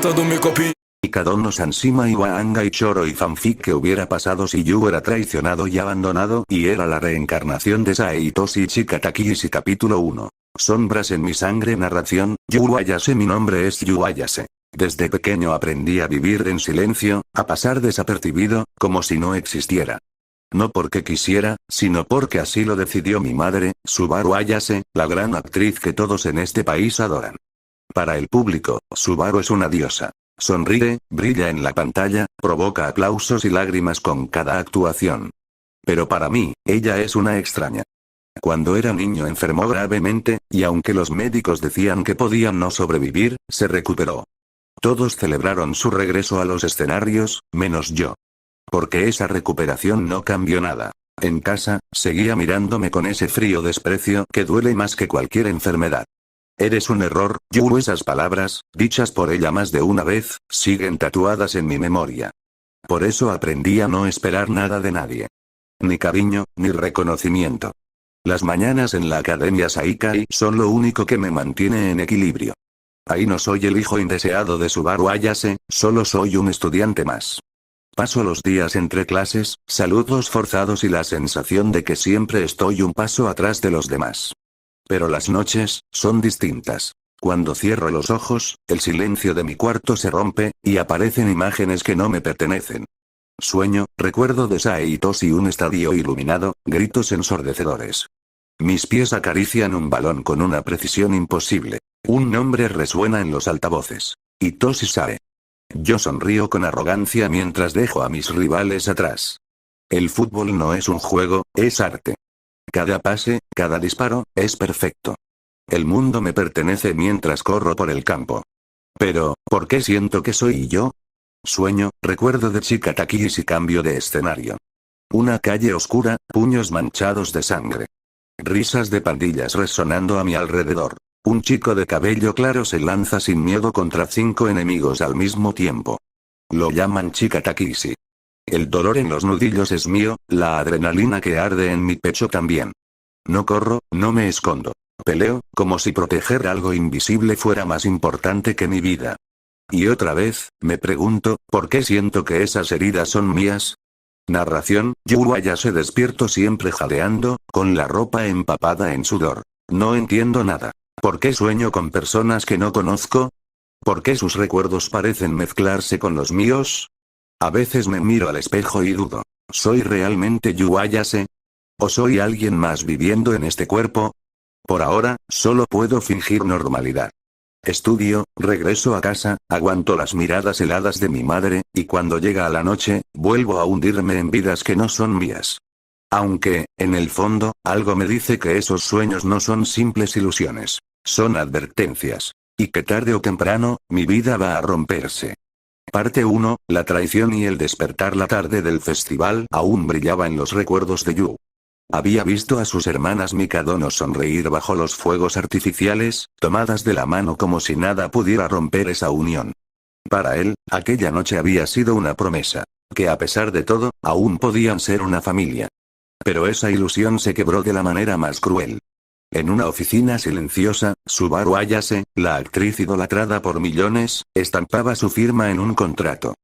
todo mi copi. Mikadono Sansima Iwanga y Choro y fanfic que hubiera pasado si Yu era traicionado y abandonado y era la reencarnación de Saitoshi Ichika Takishi capítulo 1. Sombras en mi sangre narración, Yu Ayase. Mi nombre es Yu Ayase. Desde pequeño aprendí a vivir en silencio, a pasar desapercibido, como si no existiera. No porque quisiera, sino porque así lo decidió mi madre, Subaru Ayase, la gran actriz que todos en este país adoran. Para el público, Subaru es una diosa. Sonríe, brilla en la pantalla, provoca aplausos y lágrimas con cada actuación. Pero para mí, ella es una extraña. Cuando era niño enfermó gravemente, y aunque los médicos decían que podía no sobrevivir, se recuperó. Todos celebraron su regreso a los escenarios, menos yo. Porque esa recuperación no cambió nada. En casa, seguía mirándome con ese frío desprecio que duele más que cualquier enfermedad. Eres un error, Yu. Esas palabras, dichas por ella más de una vez, siguen tatuadas en mi memoria. Por eso aprendí a no esperar nada de nadie. Ni cariño, ni reconocimiento. Las mañanas en la Academia Saikai son lo único que me mantiene en equilibrio. Ahí no soy el hijo indeseado de Subaru Ayase, solo soy un estudiante más. Paso los días entre clases, saludos forzados y la sensación de que siempre estoy un paso atrás de los demás. Pero las noches, son distintas. Cuando cierro los ojos, el silencio de mi cuarto se rompe, y aparecen imágenes que no me pertenecen. Sueño, recuerdo de Saitoshi un estadio iluminado, gritos ensordecedores. Mis pies acarician un balón con una precisión imposible. Un nombre resuena en los altavoces. Hitoshi Sae. Yo sonrío con arrogancia mientras dejo a mis rivales atrás. El fútbol no es un juego, es arte. Cada pase, cada disparo, es perfecto. El mundo me pertenece mientras corro por el campo. Pero, ¿por qué siento que soy yo? Sueño, recuerdo de Chika Takishi y cambio de escenario. Una calle oscura, puños manchados de sangre. Risas de pandillas resonando a mi alrededor. Un chico de cabello claro se lanza sin miedo contra 5 enemigos al mismo tiempo. Lo llaman Chika Takishi. El dolor en los nudillos es mío, la adrenalina que arde en mi pecho también. No corro, no me escondo. Peleo, como si proteger algo invisible fuera más importante que mi vida. Y otra vez, me pregunto, ¿por qué siento que esas heridas son mías? Narración, Yu Ayase. Despierto siempre jadeando, con la ropa empapada en sudor. No entiendo nada. ¿Por qué sueño con personas que no conozco? ¿Por qué sus recuerdos parecen mezclarse con los míos? A veces me miro al espejo y dudo, ¿soy realmente Yu Ayase? ¿O soy alguien más viviendo en este cuerpo? Por ahora, solo puedo fingir normalidad. Estudio, regreso a casa, aguanto las miradas heladas de mi madre, y cuando llega la noche, vuelvo a hundirme en vidas que no son mías. Aunque, en el fondo, algo me dice que esos sueños no son simples ilusiones. Son advertencias. Y que tarde o temprano, mi vida va a romperse. Parte 1, la traición y el despertar. La tarde del festival aún brillaba en los recuerdos de Yu. Había visto a sus hermanas Mikadono sonreír bajo los fuegos artificiales, tomadas de la mano como si nada pudiera romper esa unión. Para él, aquella noche había sido una promesa. Que a pesar de todo, aún podían ser una familia. Pero esa ilusión se quebró de la manera más cruel. En una oficina silenciosa, Subaru Ayase, la actriz idolatrada por millones, estampaba su firma en un contrato.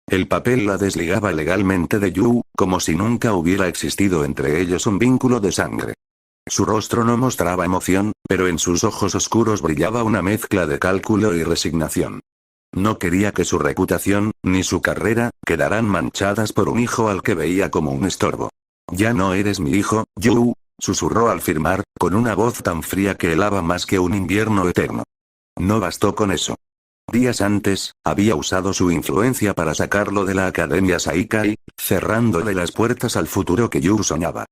El papel la desligaba legalmente de Yu, como si nunca hubiera existido entre ellos un vínculo de sangre. Su rostro no mostraba emoción, pero en sus ojos oscuros brillaba una mezcla de cálculo y resignación. No quería que su reputación, ni su carrera, quedaran manchadas por un hijo al que veía como un estorbo. Ya no eres mi hijo, Yu, susurró al firmar, con una voz tan fría que helaba más que un invierno eterno. No bastó con eso. Días antes, había usado su influencia para sacarlo de la Academia Saikai, cerrándole las puertas al futuro que Yu soñaba.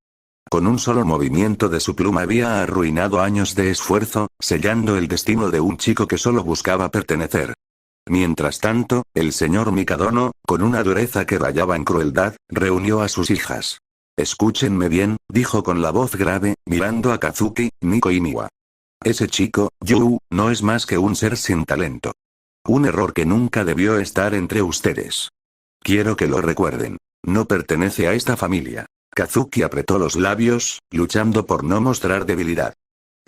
Con un solo movimiento de su pluma había arruinado años de esfuerzo, sellando el destino de un chico que solo buscaba pertenecer. Mientras tanto, el señor Mikadono, con una dureza que rayaba en crueldad, reunió a sus hijas. Escúchenme bien, dijo con la voz grave, mirando a Kazuki, Miko y Miwa. Ese chico, Yu, no es más que un ser sin talento. Un error que nunca debió estar entre ustedes. Quiero que lo recuerden. No pertenece a esta familia. Kazuki apretó los labios, luchando por no mostrar debilidad.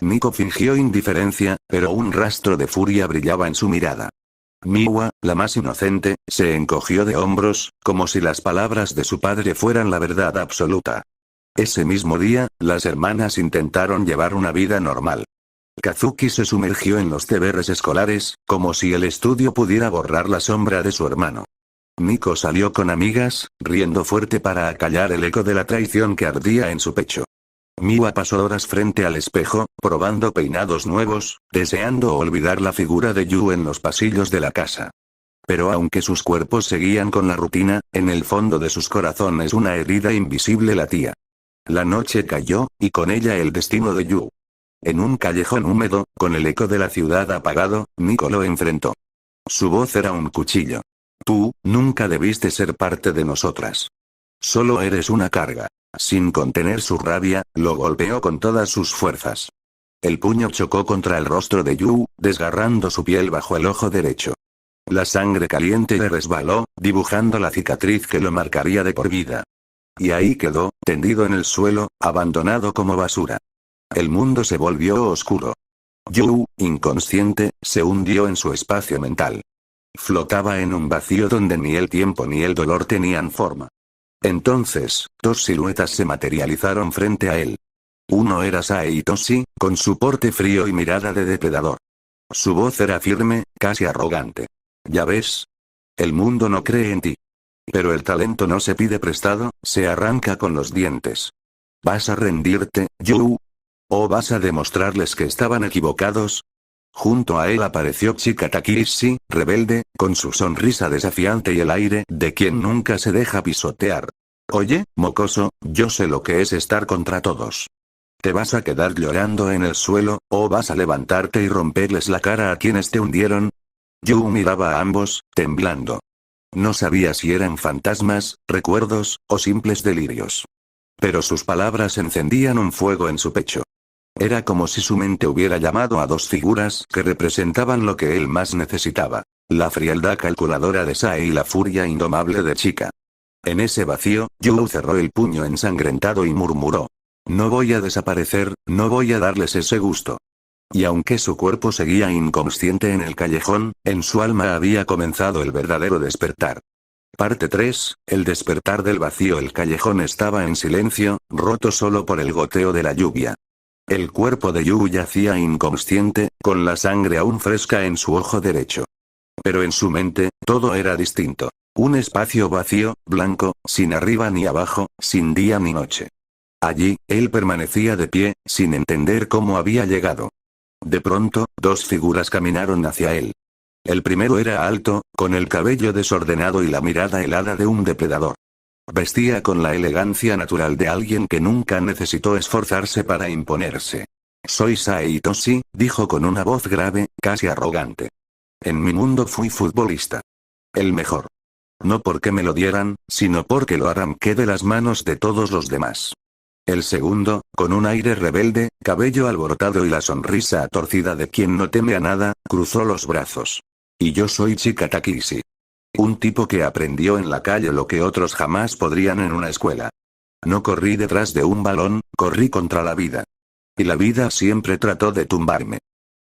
Miko fingió indiferencia, pero un rastro de furia brillaba en su mirada. Miwa, la más inocente, se encogió de hombros, como si las palabras de su padre fueran la verdad absoluta. Ese mismo día, las hermanas intentaron llevar una vida normal. Kazuki se sumergió en los deberes escolares, como si el estudio pudiera borrar la sombra de su hermano. Miko salió con amigas, riendo fuerte para acallar el eco de la traición que ardía en su pecho. Miwa pasó horas frente al espejo, probando peinados nuevos, deseando olvidar la figura de Yu en los pasillos de la casa. Pero aunque sus cuerpos seguían con la rutina, en el fondo de sus corazones una herida invisible latía. La noche cayó, y con ella el destino de Yu. En un callejón húmedo, con el eco de la ciudad apagado, Miko lo enfrentó. Su voz era un cuchillo. Tú, nunca debiste ser parte de nosotras. Solo eres una carga. Sin contener su rabia, lo golpeó con todas sus fuerzas. El puño chocó contra el rostro de Yu, desgarrando su piel bajo el ojo derecho. La sangre caliente le resbaló, dibujando la cicatriz que lo marcaría de por vida. Y ahí quedó, tendido en el suelo, abandonado como basura. El mundo se volvió oscuro. Yu, inconsciente, se hundió en su espacio mental. Flotaba en un vacío donde ni el tiempo ni el dolor tenían forma. Entonces, dos siluetas se materializaron frente a él. Uno era Saitoshi, con su porte frío y mirada de depredador. Su voz era firme, casi arrogante. ¿Ya ves? El mundo no cree en ti. Pero el talento no se pide prestado, se arranca con los dientes. ¿Vas a rendirte, Yu? ¿O vas a demostrarles que estaban equivocados? Junto a él apareció Chika Takishi, rebelde, con su sonrisa desafiante y el aire de quien nunca se deja pisotear. Oye, mocoso, yo sé lo que es estar contra todos. ¿Te vas a quedar llorando en el suelo, o vas a levantarte y romperles la cara a quienes te hundieron? Yu miraba a ambos, temblando. No sabía si eran fantasmas, recuerdos, o simples delirios. Pero sus palabras encendían un fuego en su pecho. Era como si su mente hubiera llamado a dos figuras que representaban lo que él más necesitaba. La frialdad calculadora de Sae y la furia indomable de Chika. En ese vacío, Yu cerró el puño ensangrentado y murmuró. No voy a desaparecer, no voy a darles ese gusto. Y aunque su cuerpo seguía inconsciente en el callejón, en su alma había comenzado el verdadero despertar. Parte 3, el despertar del vacío. El callejón estaba en silencio, roto solo por el goteo de la lluvia. El cuerpo de Yu yacía inconsciente, con la sangre aún fresca en su ojo derecho. Pero en su mente, todo era distinto. Un espacio vacío, blanco, sin arriba ni abajo, sin día ni noche. Allí, él permanecía de pie, sin entender cómo había llegado. De pronto, dos figuras caminaron hacia él. El primero era alto, con el cabello desordenado y la mirada helada de un depredador. Vestía con la elegancia natural de alguien que nunca necesitó esforzarse para imponerse. Soy Saitoshi, dijo con una voz grave, casi arrogante. En mi mundo fui futbolista. El mejor. No porque me lo dieran, sino porque lo arranqué de las manos de todos los demás. El segundo, con un aire rebelde, cabello alborotado y la sonrisa torcida de quien no teme a nada, cruzó los brazos. Y yo soy Chika Takishi. Un tipo que aprendió en la calle lo que otros jamás podrían en una escuela. No corrí detrás de un balón, corrí contra la vida. Y la vida siempre trató de tumbarme.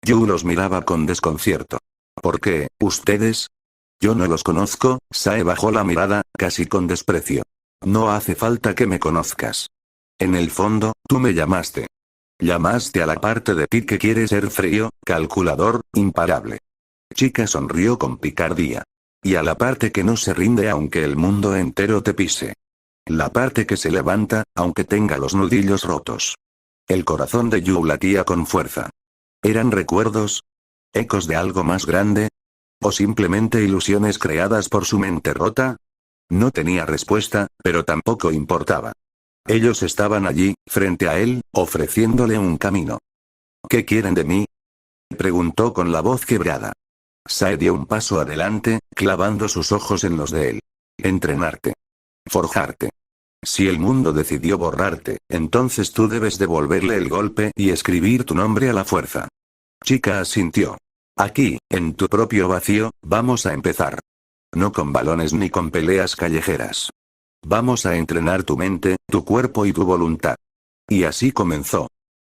Yu los miraba con desconcierto. ¿Por qué, ustedes? Yo no los conozco. Sae bajó la mirada, casi con desprecio. No hace falta que me conozcas. En el fondo, tú me llamaste. Llamaste a la parte de ti que quiere ser frío, calculador, imparable. Chika sonrió con picardía. Y a la parte que no se rinde aunque el mundo entero te pise. La parte que se levanta, aunque tenga los nudillos rotos. El corazón de Yu latía con fuerza. ¿Eran recuerdos? ¿Ecos de algo más grande? ¿O simplemente ilusiones creadas por su mente rota? No tenía respuesta, pero tampoco importaba. Ellos estaban allí, frente a él, ofreciéndole un camino. ¿Qué quieren de mí? Preguntó con la voz quebrada. Sae dio un paso adelante, clavando sus ojos en los de él. Entrenarte. Forjarte. Si el mundo decidió borrarte, entonces tú debes devolverle el golpe y escribir tu nombre a la fuerza. Chika asintió. Aquí, en tu propio vacío, vamos a empezar. No con balones ni con peleas callejeras. Vamos a entrenar tu mente, tu cuerpo y tu voluntad. Y así comenzó.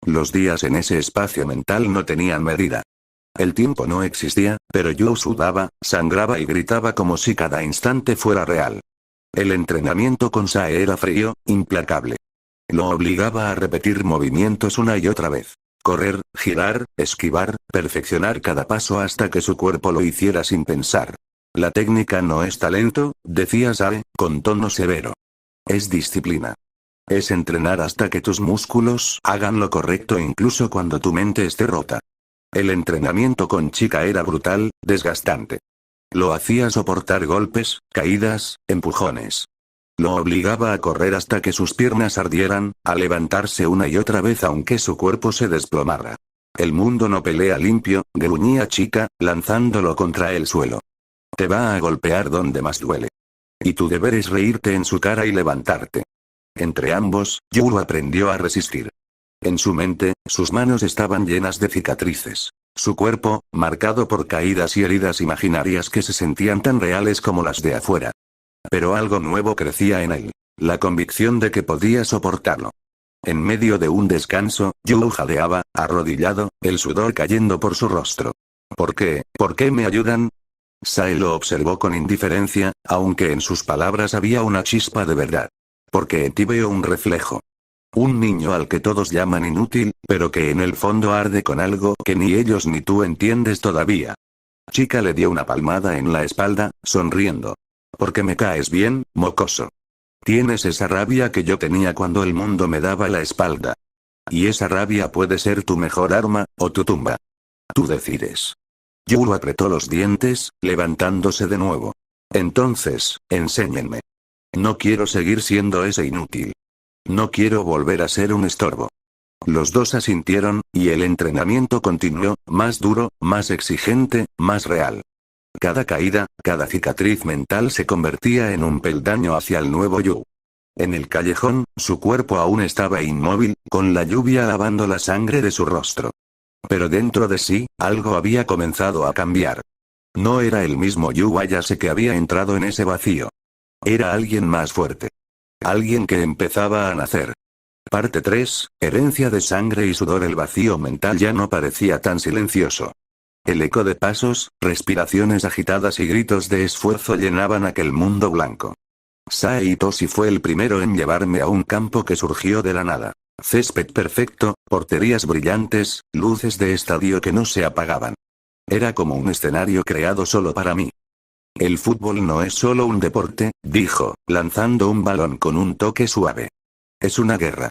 Los días en ese espacio mental no tenían medida. El tiempo no existía, pero yo sudaba, sangraba y gritaba como si cada instante fuera real. El entrenamiento con Sae era frío, implacable. Lo obligaba a repetir movimientos una y otra vez. Correr, girar, esquivar, perfeccionar cada paso hasta que su cuerpo lo hiciera sin pensar. La técnica no es talento, decía Sae, con tono severo. Es disciplina. Es entrenar hasta que tus músculos hagan lo correcto incluso cuando tu mente esté rota. El entrenamiento con Chika era brutal, desgastante. Lo hacía soportar golpes, caídas, empujones. Lo obligaba a correr hasta que sus piernas ardieran, a levantarse una y otra vez aunque su cuerpo se desplomara. El mundo no pelea limpio, gruñía Chika, lanzándolo contra el suelo. Te va a golpear donde más duele. Y tu deber es reírte en su cara y levantarte. Entre ambos, Yuru aprendió a resistir. En su mente, sus manos estaban llenas de cicatrices. Su cuerpo, marcado por caídas y heridas imaginarias que se sentían tan reales como las de afuera. Pero algo nuevo crecía en él. La convicción de que podía soportarlo. En medio de un descanso, Yuru jadeaba, arrodillado, el sudor cayendo por su rostro. ¿Por qué? ¿Por qué me ayudan? Sae lo observó con indiferencia, aunque en sus palabras había una chispa de verdad. Porque en ti veo un reflejo. Un niño al que todos llaman inútil, pero que en el fondo arde con algo que ni ellos ni tú entiendes todavía. Chika le dio una palmada en la espalda, sonriendo. Porque me caes bien, mocoso. Tienes esa rabia que yo tenía cuando el mundo me daba la espalda. Y esa rabia puede ser tu mejor arma, o tu tumba. Tú decides. Yuru apretó los dientes, levantándose de nuevo. Entonces, enséñenme. No quiero seguir siendo ese inútil. No quiero volver a ser un estorbo. Los dos asintieron, y el entrenamiento continuó, más duro, más exigente, más real. Cada caída, cada cicatriz mental se convertía en un peldaño hacia el nuevo Yu. En el callejón, su cuerpo aún estaba inmóvil, con la lluvia lavando la sangre de su rostro. Pero dentro de sí, algo había comenzado a cambiar. No era el mismo Yu Ayase que había entrado en ese vacío. Era alguien más fuerte. Alguien que empezaba a nacer. Parte 3, herencia de sangre y sudor. El vacío mental ya no parecía tan silencioso. El eco de pasos, respiraciones agitadas y gritos de esfuerzo llenaban aquel mundo blanco. Sae Itoshi fue el primero en llevarme a un campo que surgió de la nada. Césped perfecto, porterías brillantes, luces de estadio que no se apagaban. Era como un escenario creado solo para mí. El fútbol no es solo un deporte, dijo, lanzando un balón con un toque suave. Es una guerra.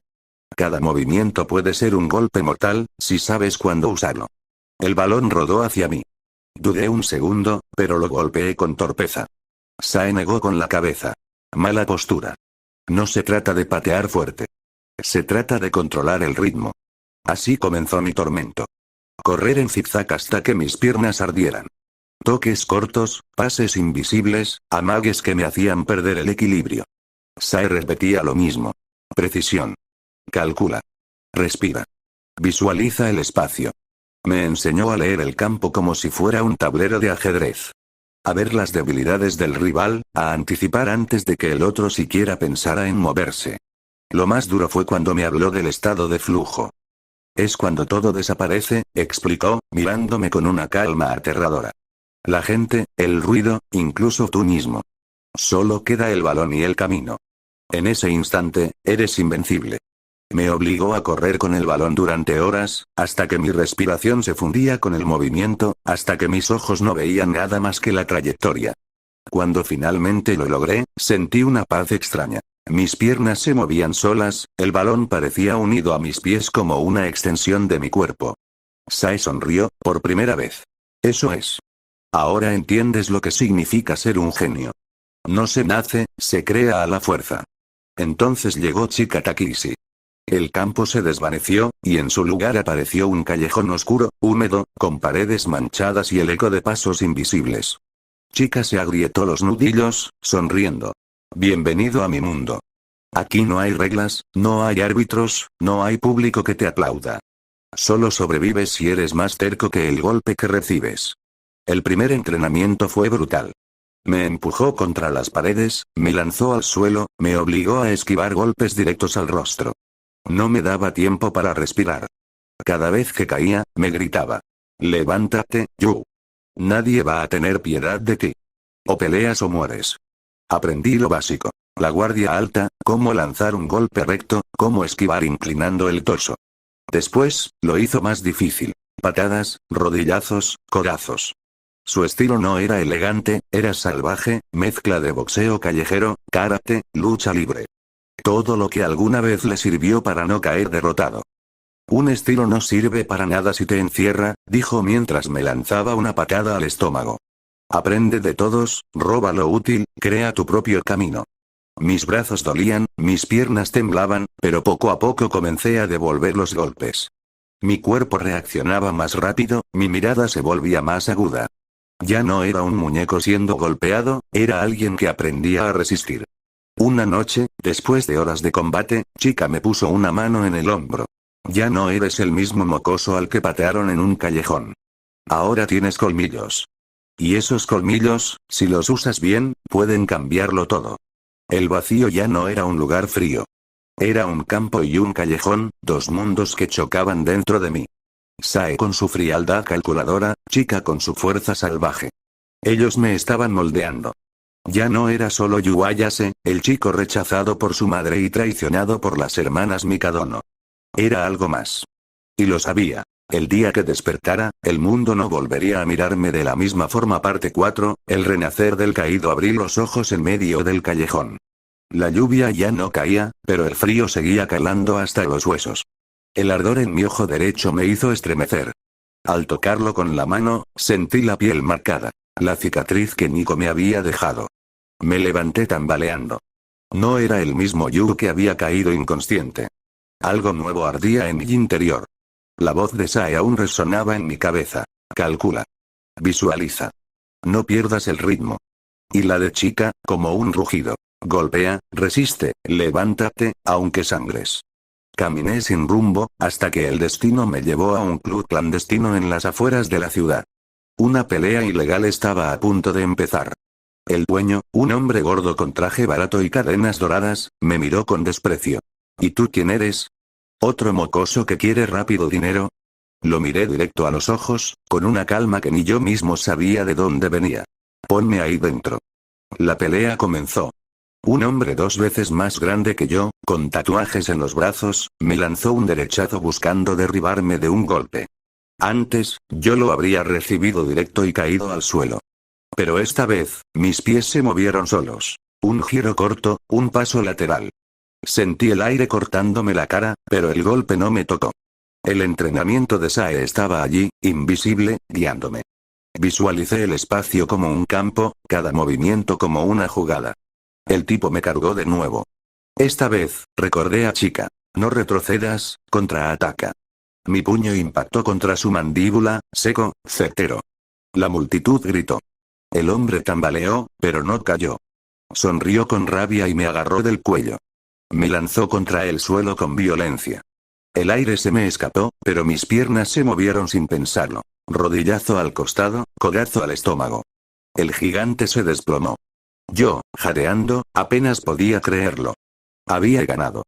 Cada movimiento puede ser un golpe mortal, si sabes cuándo usarlo. El balón rodó hacia mí. Dudé un segundo, pero lo golpeé con torpeza. Sae negó con la cabeza. Mala postura. No se trata de patear fuerte. Se trata de controlar el ritmo. Así comenzó mi tormento. Correr en zigzag hasta que mis piernas ardieran. Toques cortos, pases invisibles, amagues que me hacían perder el equilibrio. Sae repetía lo mismo. Precisión. Calcula. Respira. Visualiza el espacio. Me enseñó a leer el campo como si fuera un tablero de ajedrez. A ver las debilidades del rival, a anticipar antes de que el otro siquiera pensara en moverse. Lo más duro fue cuando me habló del estado de flujo. Es cuando todo desaparece, explicó, mirándome con una calma aterradora. La gente, el ruido, incluso tú mismo. Solo queda el balón y el camino. En ese instante, eres invencible. Me obligó a correr con el balón durante horas, hasta que mi respiración se fundía con el movimiento, hasta que mis ojos no veían nada más que la trayectoria. Cuando finalmente lo logré, sentí una paz extraña. Mis piernas se movían solas, el balón parecía unido a mis pies como una extensión de mi cuerpo. Sae sonrió, por primera vez. Eso es. Ahora entiendes lo que significa ser un genio. No se nace, se crea a la fuerza. Entonces llegó Chika Takishi. El campo se desvaneció, y en su lugar apareció un callejón oscuro, húmedo, con paredes manchadas y el eco de pasos invisibles. Chika se agrietó los nudillos, sonriendo. Bienvenido a mi mundo. Aquí no hay reglas, no hay árbitros, no hay público que te aplauda. Solo sobrevives si eres más terco que el golpe que recibes. El primer entrenamiento fue brutal. Me empujó contra las paredes, me lanzó al suelo, me obligó a esquivar golpes directos al rostro. No me daba tiempo para respirar. Cada vez que caía, me gritaba. Levántate, Yu. Nadie va a tener piedad de ti. O peleas o mueres. Aprendí lo básico. La guardia alta, cómo lanzar un golpe recto, cómo esquivar inclinando el torso. Después, lo hizo más difícil. Patadas, rodillazos, codazos. Su estilo no era elegante, era salvaje, mezcla de boxeo callejero, karate, lucha libre. Todo lo que alguna vez le sirvió para no caer derrotado. Un estilo no sirve para nada si te encierra, dijo mientras me lanzaba una patada al estómago. Aprende de todos, roba lo útil, crea tu propio camino. Mis brazos dolían, mis piernas temblaban, pero poco a poco comencé a devolver los golpes. Mi cuerpo reaccionaba más rápido, mi mirada se volvía más aguda. Ya no era un muñeco siendo golpeado, era alguien que aprendía a resistir. Una noche, después de horas de combate, Chica me puso una mano en el hombro. Ya no eres el mismo mocoso al que patearon en un callejón. Ahora tienes colmillos. Y esos colmillos, si los usas bien, pueden cambiarlo todo. El vacío ya no era un lugar frío. Era un campo y un callejón, dos mundos que chocaban dentro de mí. Sae con su frialdad calculadora, Chica con su fuerza salvaje. Ellos me estaban moldeando. Ya no era solo Yu Ayase, el chico rechazado por su madre y traicionado por las hermanas Mikadono. Era algo más. Y lo sabía. El día que despertara, el mundo no volvería a mirarme de la misma forma. Parte 4, el renacer del caído. Abrí los ojos en medio del callejón. La lluvia ya no caía, pero el frío seguía calando hasta los huesos. El ardor en mi ojo derecho me hizo estremecer. Al tocarlo con la mano, sentí la piel marcada, la cicatriz que Nico me había dejado. Me levanté tambaleando. No era el mismo Yu que había caído inconsciente. Algo nuevo ardía en mi interior. La voz de Sae aún resonaba en mi cabeza. Calcula. Visualiza. No pierdas el ritmo. Y la de Chica, como un rugido. Golpea, resiste, levántate, aunque sangres. Caminé sin rumbo, hasta que el destino me llevó a un club clandestino en las afueras de la ciudad. Una pelea ilegal estaba a punto de empezar. El dueño, un hombre gordo con traje barato y cadenas doradas, me miró con desprecio. ¿Y tú quién eres? ¿Otro mocoso que quiere rápido dinero? Lo miré directo a los ojos, con una calma que ni yo mismo sabía de dónde venía. Ponme ahí dentro. La pelea comenzó. Un hombre 2 veces más grande que yo, con tatuajes en los brazos, me lanzó un derechazo buscando derribarme de un golpe. Antes, yo lo habría recibido directo y caído al suelo. Pero esta vez, mis pies se movieron solos. Un giro corto, un paso lateral. Sentí el aire cortándome la cara, pero el golpe no me tocó. El entrenamiento de Sae estaba allí, invisible, guiándome. Visualicé el espacio como un campo, cada movimiento como una jugada. El tipo me cargó de nuevo. Esta vez, recordé a Chica. No retrocedas, contraataca. Mi puño impactó contra su mandíbula, seco, certero. La multitud gritó. El hombre tambaleó, pero no cayó. Sonrió con rabia y me agarró del cuello. Me lanzó contra el suelo con violencia. El aire se me escapó, pero mis piernas se movieron sin pensarlo. Rodillazo al costado, codazo al estómago. El gigante se desplomó. Yo, jadeando, apenas podía creerlo. Había ganado.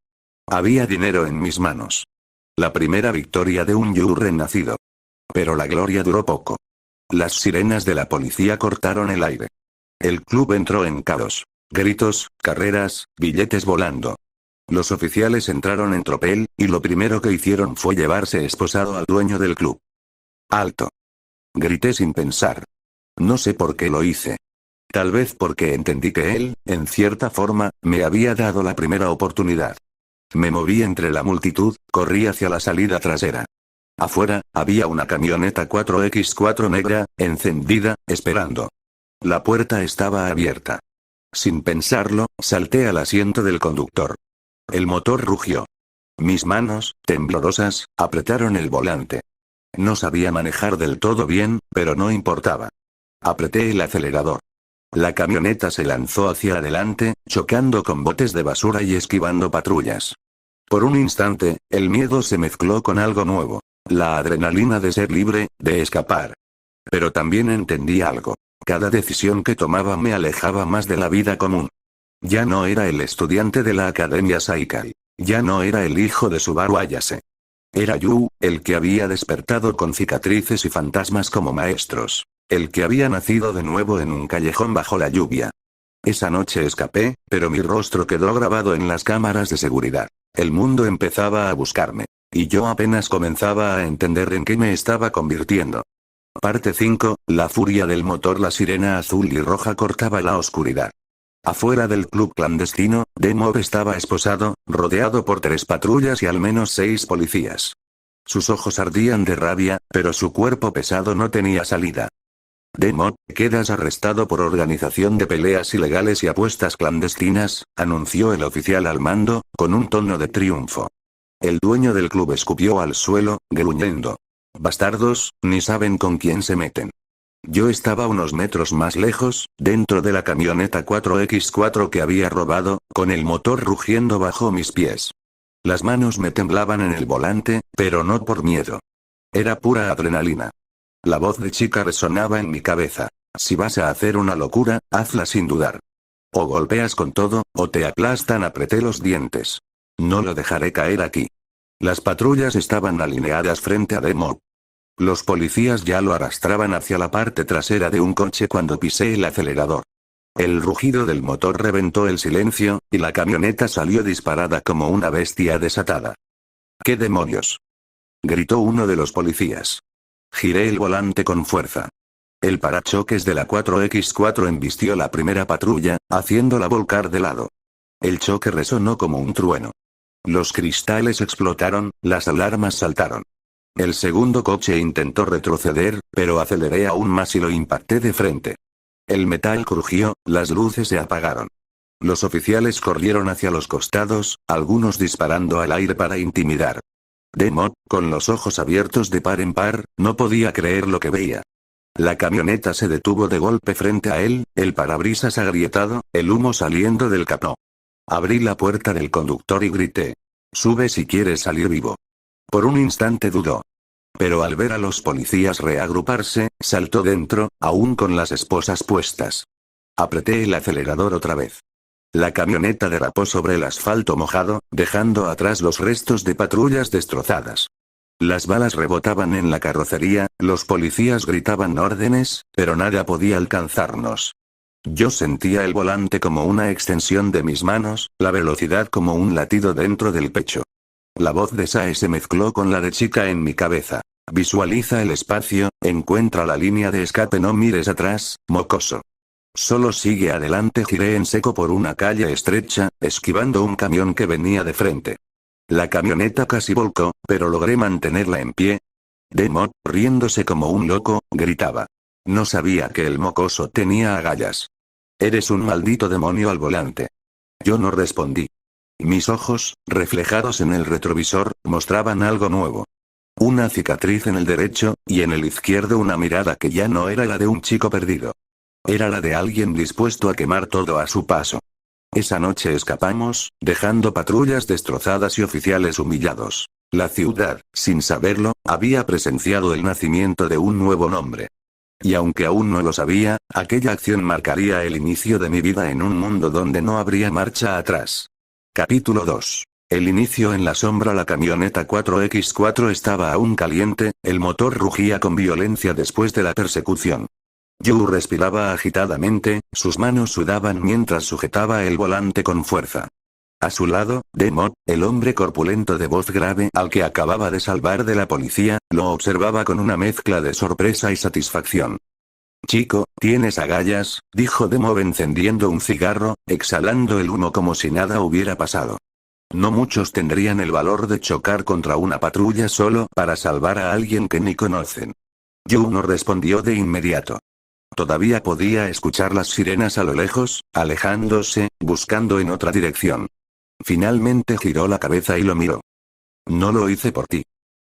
Había dinero en mis manos. La primera victoria de un Yu renacido. Pero la gloria duró poco. Las sirenas de la policía cortaron el aire. El club entró en caos. Gritos, carreras, billetes volando. Los oficiales entraron en tropel, y lo primero que hicieron fue llevarse esposado al dueño del club. ¡Alto! Grité sin pensar. No sé por qué lo hice. Tal vez porque entendí que él, en cierta forma, me había dado la primera oportunidad. Me moví entre la multitud, corrí hacia la salida trasera. Afuera, había una camioneta 4x4 negra, encendida, esperando. La puerta estaba abierta. Sin pensarlo, salté al asiento del conductor. El motor rugió. Mis manos, temblorosas, apretaron el volante. No sabía manejar del todo bien, pero no importaba. Apreté el acelerador. La camioneta se lanzó hacia adelante, chocando con botes de basura y esquivando patrullas. Por un instante, el miedo se mezcló con algo nuevo. La adrenalina de ser libre, de escapar. Pero también entendí algo. Cada decisión que tomaba me alejaba más de la vida común. Ya no era el estudiante de la Academia Saikai. Ya no era el hijo de Subaru Ayase. Era Yu, el que había despertado con cicatrices y fantasmas como maestros. El que había nacido de nuevo en un callejón bajo la lluvia. Esa noche escapé, pero mi rostro quedó grabado en las cámaras de seguridad. El mundo empezaba a buscarme. Y yo apenas comenzaba a entender en qué me estaba convirtiendo. Parte 5, la furia del motor. La sirena azul y roja cortaba la oscuridad. Afuera del club clandestino, D-Mob estaba esposado, rodeado por 3 patrullas y al menos 6 policías. Sus ojos ardían de rabia, pero su cuerpo pesado no tenía salida. D-Mob, quedas arrestado por organización de peleas ilegales y apuestas clandestinas, anunció el oficial al mando, con un tono de triunfo. El dueño del club escupió al suelo, gruñendo. Bastardos, ni saben con quién se meten. Yo estaba unos metros más lejos, dentro de la camioneta 4X4 que había robado, con el motor rugiendo bajo mis pies. Las manos me temblaban en el volante, pero no por miedo. Era pura adrenalina. La voz de chica resonaba en mi cabeza. Si vas a hacer una locura, hazla sin dudar. O golpeas con todo, o te aplastan. Apreté los dientes. No lo dejaré caer aquí. Las patrullas estaban alineadas frente a D-Mob. Los policías ya lo arrastraban hacia la parte trasera de un coche cuando pisé el acelerador. El rugido del motor reventó el silencio, y la camioneta salió disparada como una bestia desatada. ¿Qué demonios?, gritó uno de los policías. Giré el volante con fuerza. El parachoques de la 4X4 embistió la primera patrulla, haciéndola volcar de lado. El choque resonó como un trueno. Los cristales explotaron, las alarmas saltaron. El segundo coche intentó retroceder, pero aceleré aún más y lo impacté de frente. El metal crujió, las luces se apagaron. Los oficiales corrieron hacia los costados, algunos disparando al aire para intimidar. D-Mob, con los ojos abiertos de par en par, no podía creer lo que veía. La camioneta se detuvo de golpe frente a él, el parabrisas agrietado, el humo saliendo del capó. Abrí la puerta del conductor y grité. Sube si quieres salir vivo. Por un instante dudó. Pero al ver a los policías reagruparse, saltó dentro, aún con las esposas puestas. Apreté el acelerador otra vez. La camioneta derrapó sobre el asfalto mojado, dejando atrás los restos de patrullas destrozadas. Las balas rebotaban en la carrocería, los policías gritaban órdenes, pero nada podía alcanzarnos. Yo sentía el volante como una extensión de mis manos, la velocidad como un latido dentro del pecho. La voz de Sae se mezcló con la de chica en mi cabeza. Visualiza el espacio, encuentra la línea de escape, no mires atrás, mocoso. Solo sigue adelante. Giré en seco por una calle estrecha, esquivando un camión que venía de frente. La camioneta casi volcó, pero logré mantenerla en pie. D-Mob, riéndose como un loco, gritaba. No sabía que el mocoso tenía agallas. Eres un maldito demonio al volante. Yo no respondí. Mis ojos, reflejados en el retrovisor, mostraban algo nuevo. Una cicatriz en el derecho, y en el izquierdo una mirada que ya no era la de un chico perdido. Era la de alguien dispuesto a quemar todo a su paso. Esa noche escapamos, dejando patrullas destrozadas y oficiales humillados. La ciudad, sin saberlo, había presenciado el nacimiento de un nuevo nombre. Y aunque aún no lo sabía, aquella acción marcaría el inicio de mi vida en un mundo donde no habría marcha atrás. Capítulo 2. El inicio en la sombra. La camioneta 4X4 estaba aún caliente, el motor rugía con violencia después de la persecución. Yu respiraba agitadamente, sus manos sudaban mientras sujetaba el volante con fuerza. A su lado, D-Mob, el hombre corpulento de voz grave al que acababa de salvar de la policía, lo observaba con una mezcla de sorpresa y satisfacción. Chico, ¿tienes agallas?, dijo D-Mob encendiendo un cigarro, exhalando el humo como si nada hubiera pasado. No muchos tendrían el valor de chocar contra una patrulla solo para salvar a alguien que ni conocen. Yu no respondió de inmediato. Todavía podía escuchar las sirenas a lo lejos, alejándose, buscando en otra dirección. Finalmente giró la cabeza y lo miró. No lo hice por ti.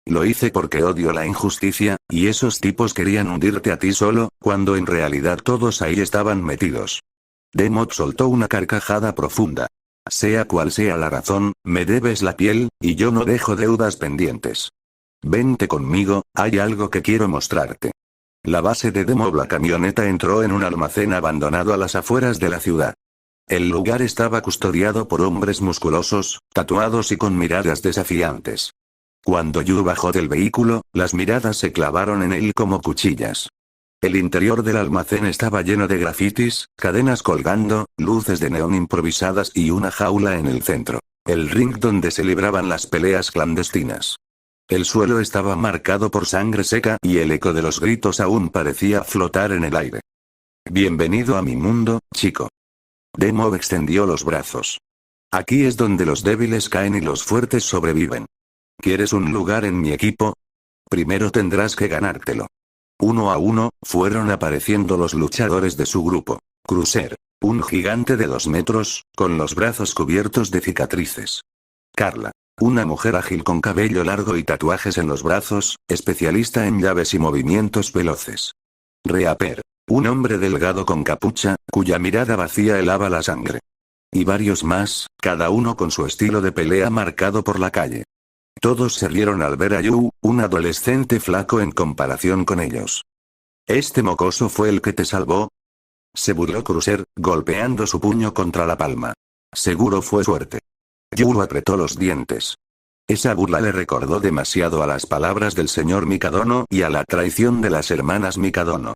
Lo hice porque odio la injusticia, y esos tipos querían hundirte a ti solo, cuando en realidad todos ahí estaban metidos. D-Mob soltó una carcajada profunda. Sea cual sea la razón, me debes la piel, y yo no dejo deudas pendientes. Vente conmigo, hay algo que quiero mostrarte. La base de D-Mob. La camioneta entró en un almacén abandonado a las afueras de la ciudad. El lugar estaba custodiado por hombres musculosos, tatuados y con miradas desafiantes. Cuando Yu bajó del vehículo, las miradas se clavaron en él como cuchillas. El interior del almacén estaba lleno de grafitis, cadenas colgando, luces de neón improvisadas y una jaula en el centro. El ring donde se libraban las peleas clandestinas. El suelo estaba marcado por sangre seca y el eco de los gritos aún parecía flotar en el aire. Bienvenido a mi mundo, chico. D-Mob extendió los brazos. Aquí es donde los débiles caen y los fuertes sobreviven. ¿Quieres un lugar en mi equipo? Primero tendrás que ganártelo. Uno a uno, fueron apareciendo los luchadores de su grupo. Cruiser. Un gigante de 2 metros, con los brazos cubiertos de cicatrices. Carla. Una mujer ágil con cabello largo y tatuajes en los brazos, especialista en llaves y movimientos veloces. Reaper. Un hombre delgado con capucha, cuya mirada vacía helaba la sangre. Y varios más, cada uno con su estilo de pelea marcado por la calle. Todos se rieron al ver a Yu, un adolescente flaco en comparación con ellos. ¿Este mocoso fue el que te salvó? Se burló Cruiser, golpeando su puño contra la palma. Seguro fue suerte. Yu apretó los dientes. Esa burla le recordó demasiado a las palabras del señor Mikadono y a la traición de las hermanas Mikadono.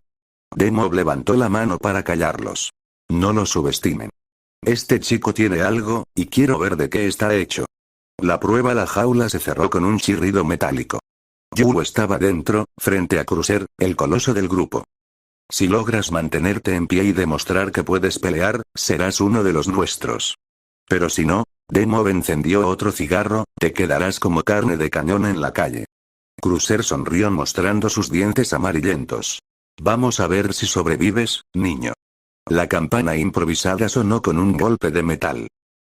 D-Mob levantó la mano para callarlos. No lo subestimen. Este chico tiene algo, y quiero ver de qué está hecho. La jaula se cerró con un chirrido metálico. Yu estaba dentro, frente a Cruiser, el coloso del grupo. Si logras mantenerte en pie y demostrar que puedes pelear, serás uno de los nuestros. Pero si no, D-Mob encendió otro cigarro, te quedarás como carne de cañón en la calle. Cruiser sonrió mostrando sus dientes amarillentos. Vamos a ver si sobrevives, niño. La campana improvisada sonó con un golpe de metal.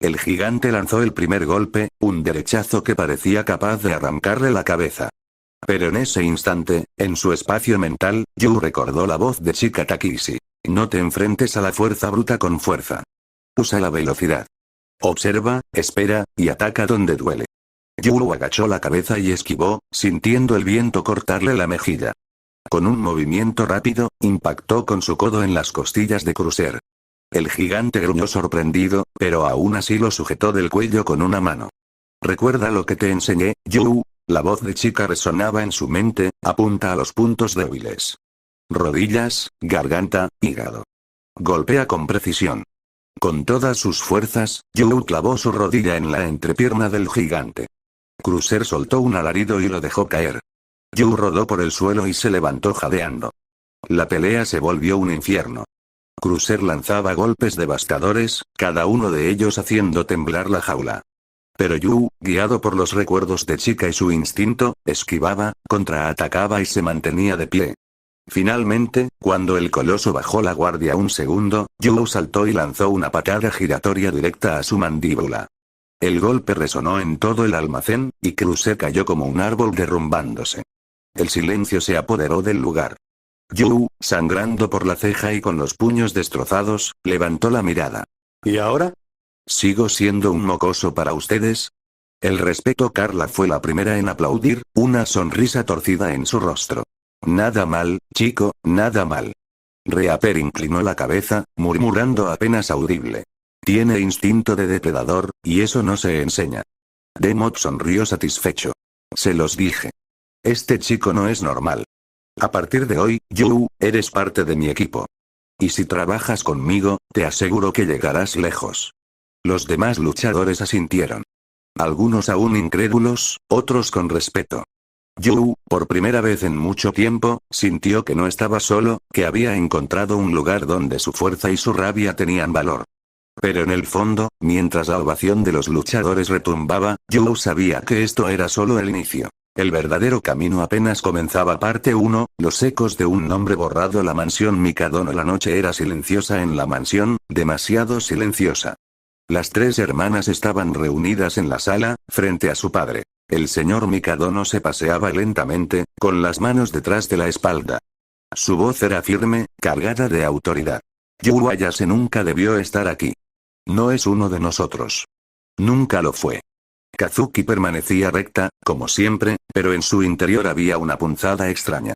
El gigante lanzó el primer golpe, un derechazo que parecía capaz de arrancarle la cabeza. Pero en ese instante, en su espacio mental, Yu recordó la voz de Chika Takishi. No te enfrentes a la fuerza bruta con fuerza. Usa la velocidad. Observa, espera, y ataca donde duele. Yu agachó la cabeza y esquivó, sintiendo el viento cortarle la mejilla. Con un movimiento rápido, impactó con su codo en las costillas de Cruiser. El gigante gruñó sorprendido, pero aún así lo sujetó del cuello con una mano. Recuerda lo que te enseñé, Yu. La voz de Chika resonaba en su mente, apunta a los puntos débiles. Rodillas, garganta, hígado. Golpea con precisión. Con todas sus fuerzas, Yu clavó su rodilla en la entrepierna del gigante. Cruiser soltó un alarido y lo dejó caer. Yu rodó por el suelo y se levantó jadeando. La pelea se volvió un infierno. Cruiser lanzaba golpes devastadores, cada uno de ellos haciendo temblar la jaula. Pero Yu, guiado por los recuerdos de Chika y su instinto, esquivaba, contraatacaba y se mantenía de pie. Finalmente, cuando el coloso bajó la guardia un segundo, Yu saltó y lanzó una patada giratoria directa a su mandíbula. El golpe resonó en todo el almacén, y Cruiser cayó como un árbol derrumbándose. El silencio se apoderó del lugar. Yu, sangrando por la ceja y con los puños destrozados, levantó la mirada. ¿Y ahora? ¿Sigo siendo un mocoso para ustedes? El respeto. Carla fue la primera en aplaudir, una sonrisa torcida en su rostro. Nada mal, chico, nada mal. Reaper inclinó la cabeza, murmurando apenas audible. Tiene instinto de depredador, y eso no se enseña. D-Mob sonrió satisfecho. Se los dije. Este chico no es normal. A partir de hoy, Yu, eres parte de mi equipo. Y si trabajas conmigo, te aseguro que llegarás lejos. Los demás luchadores asintieron. Algunos aún incrédulos, otros con respeto. Yu, por primera vez en mucho tiempo, sintió que no estaba solo, que había encontrado un lugar donde su fuerza y su rabia tenían valor. Pero en el fondo, mientras la ovación de los luchadores retumbaba, Yu sabía que esto era solo el inicio. El verdadero camino apenas comenzaba. Parte 1, los ecos de un nombre borrado. La mansión Mikadono. La noche era silenciosa en la mansión, demasiado silenciosa. Las 3 hermanas estaban reunidas en la sala, frente a su padre. El señor Mikadono se paseaba lentamente, con las manos detrás de la espalda. Su voz era firme, cargada de autoridad. Yu Ayase nunca debió estar aquí. No es uno de nosotros. Nunca lo fue. Kazuki permanecía recta, como siempre, pero en su interior había una punzada extraña.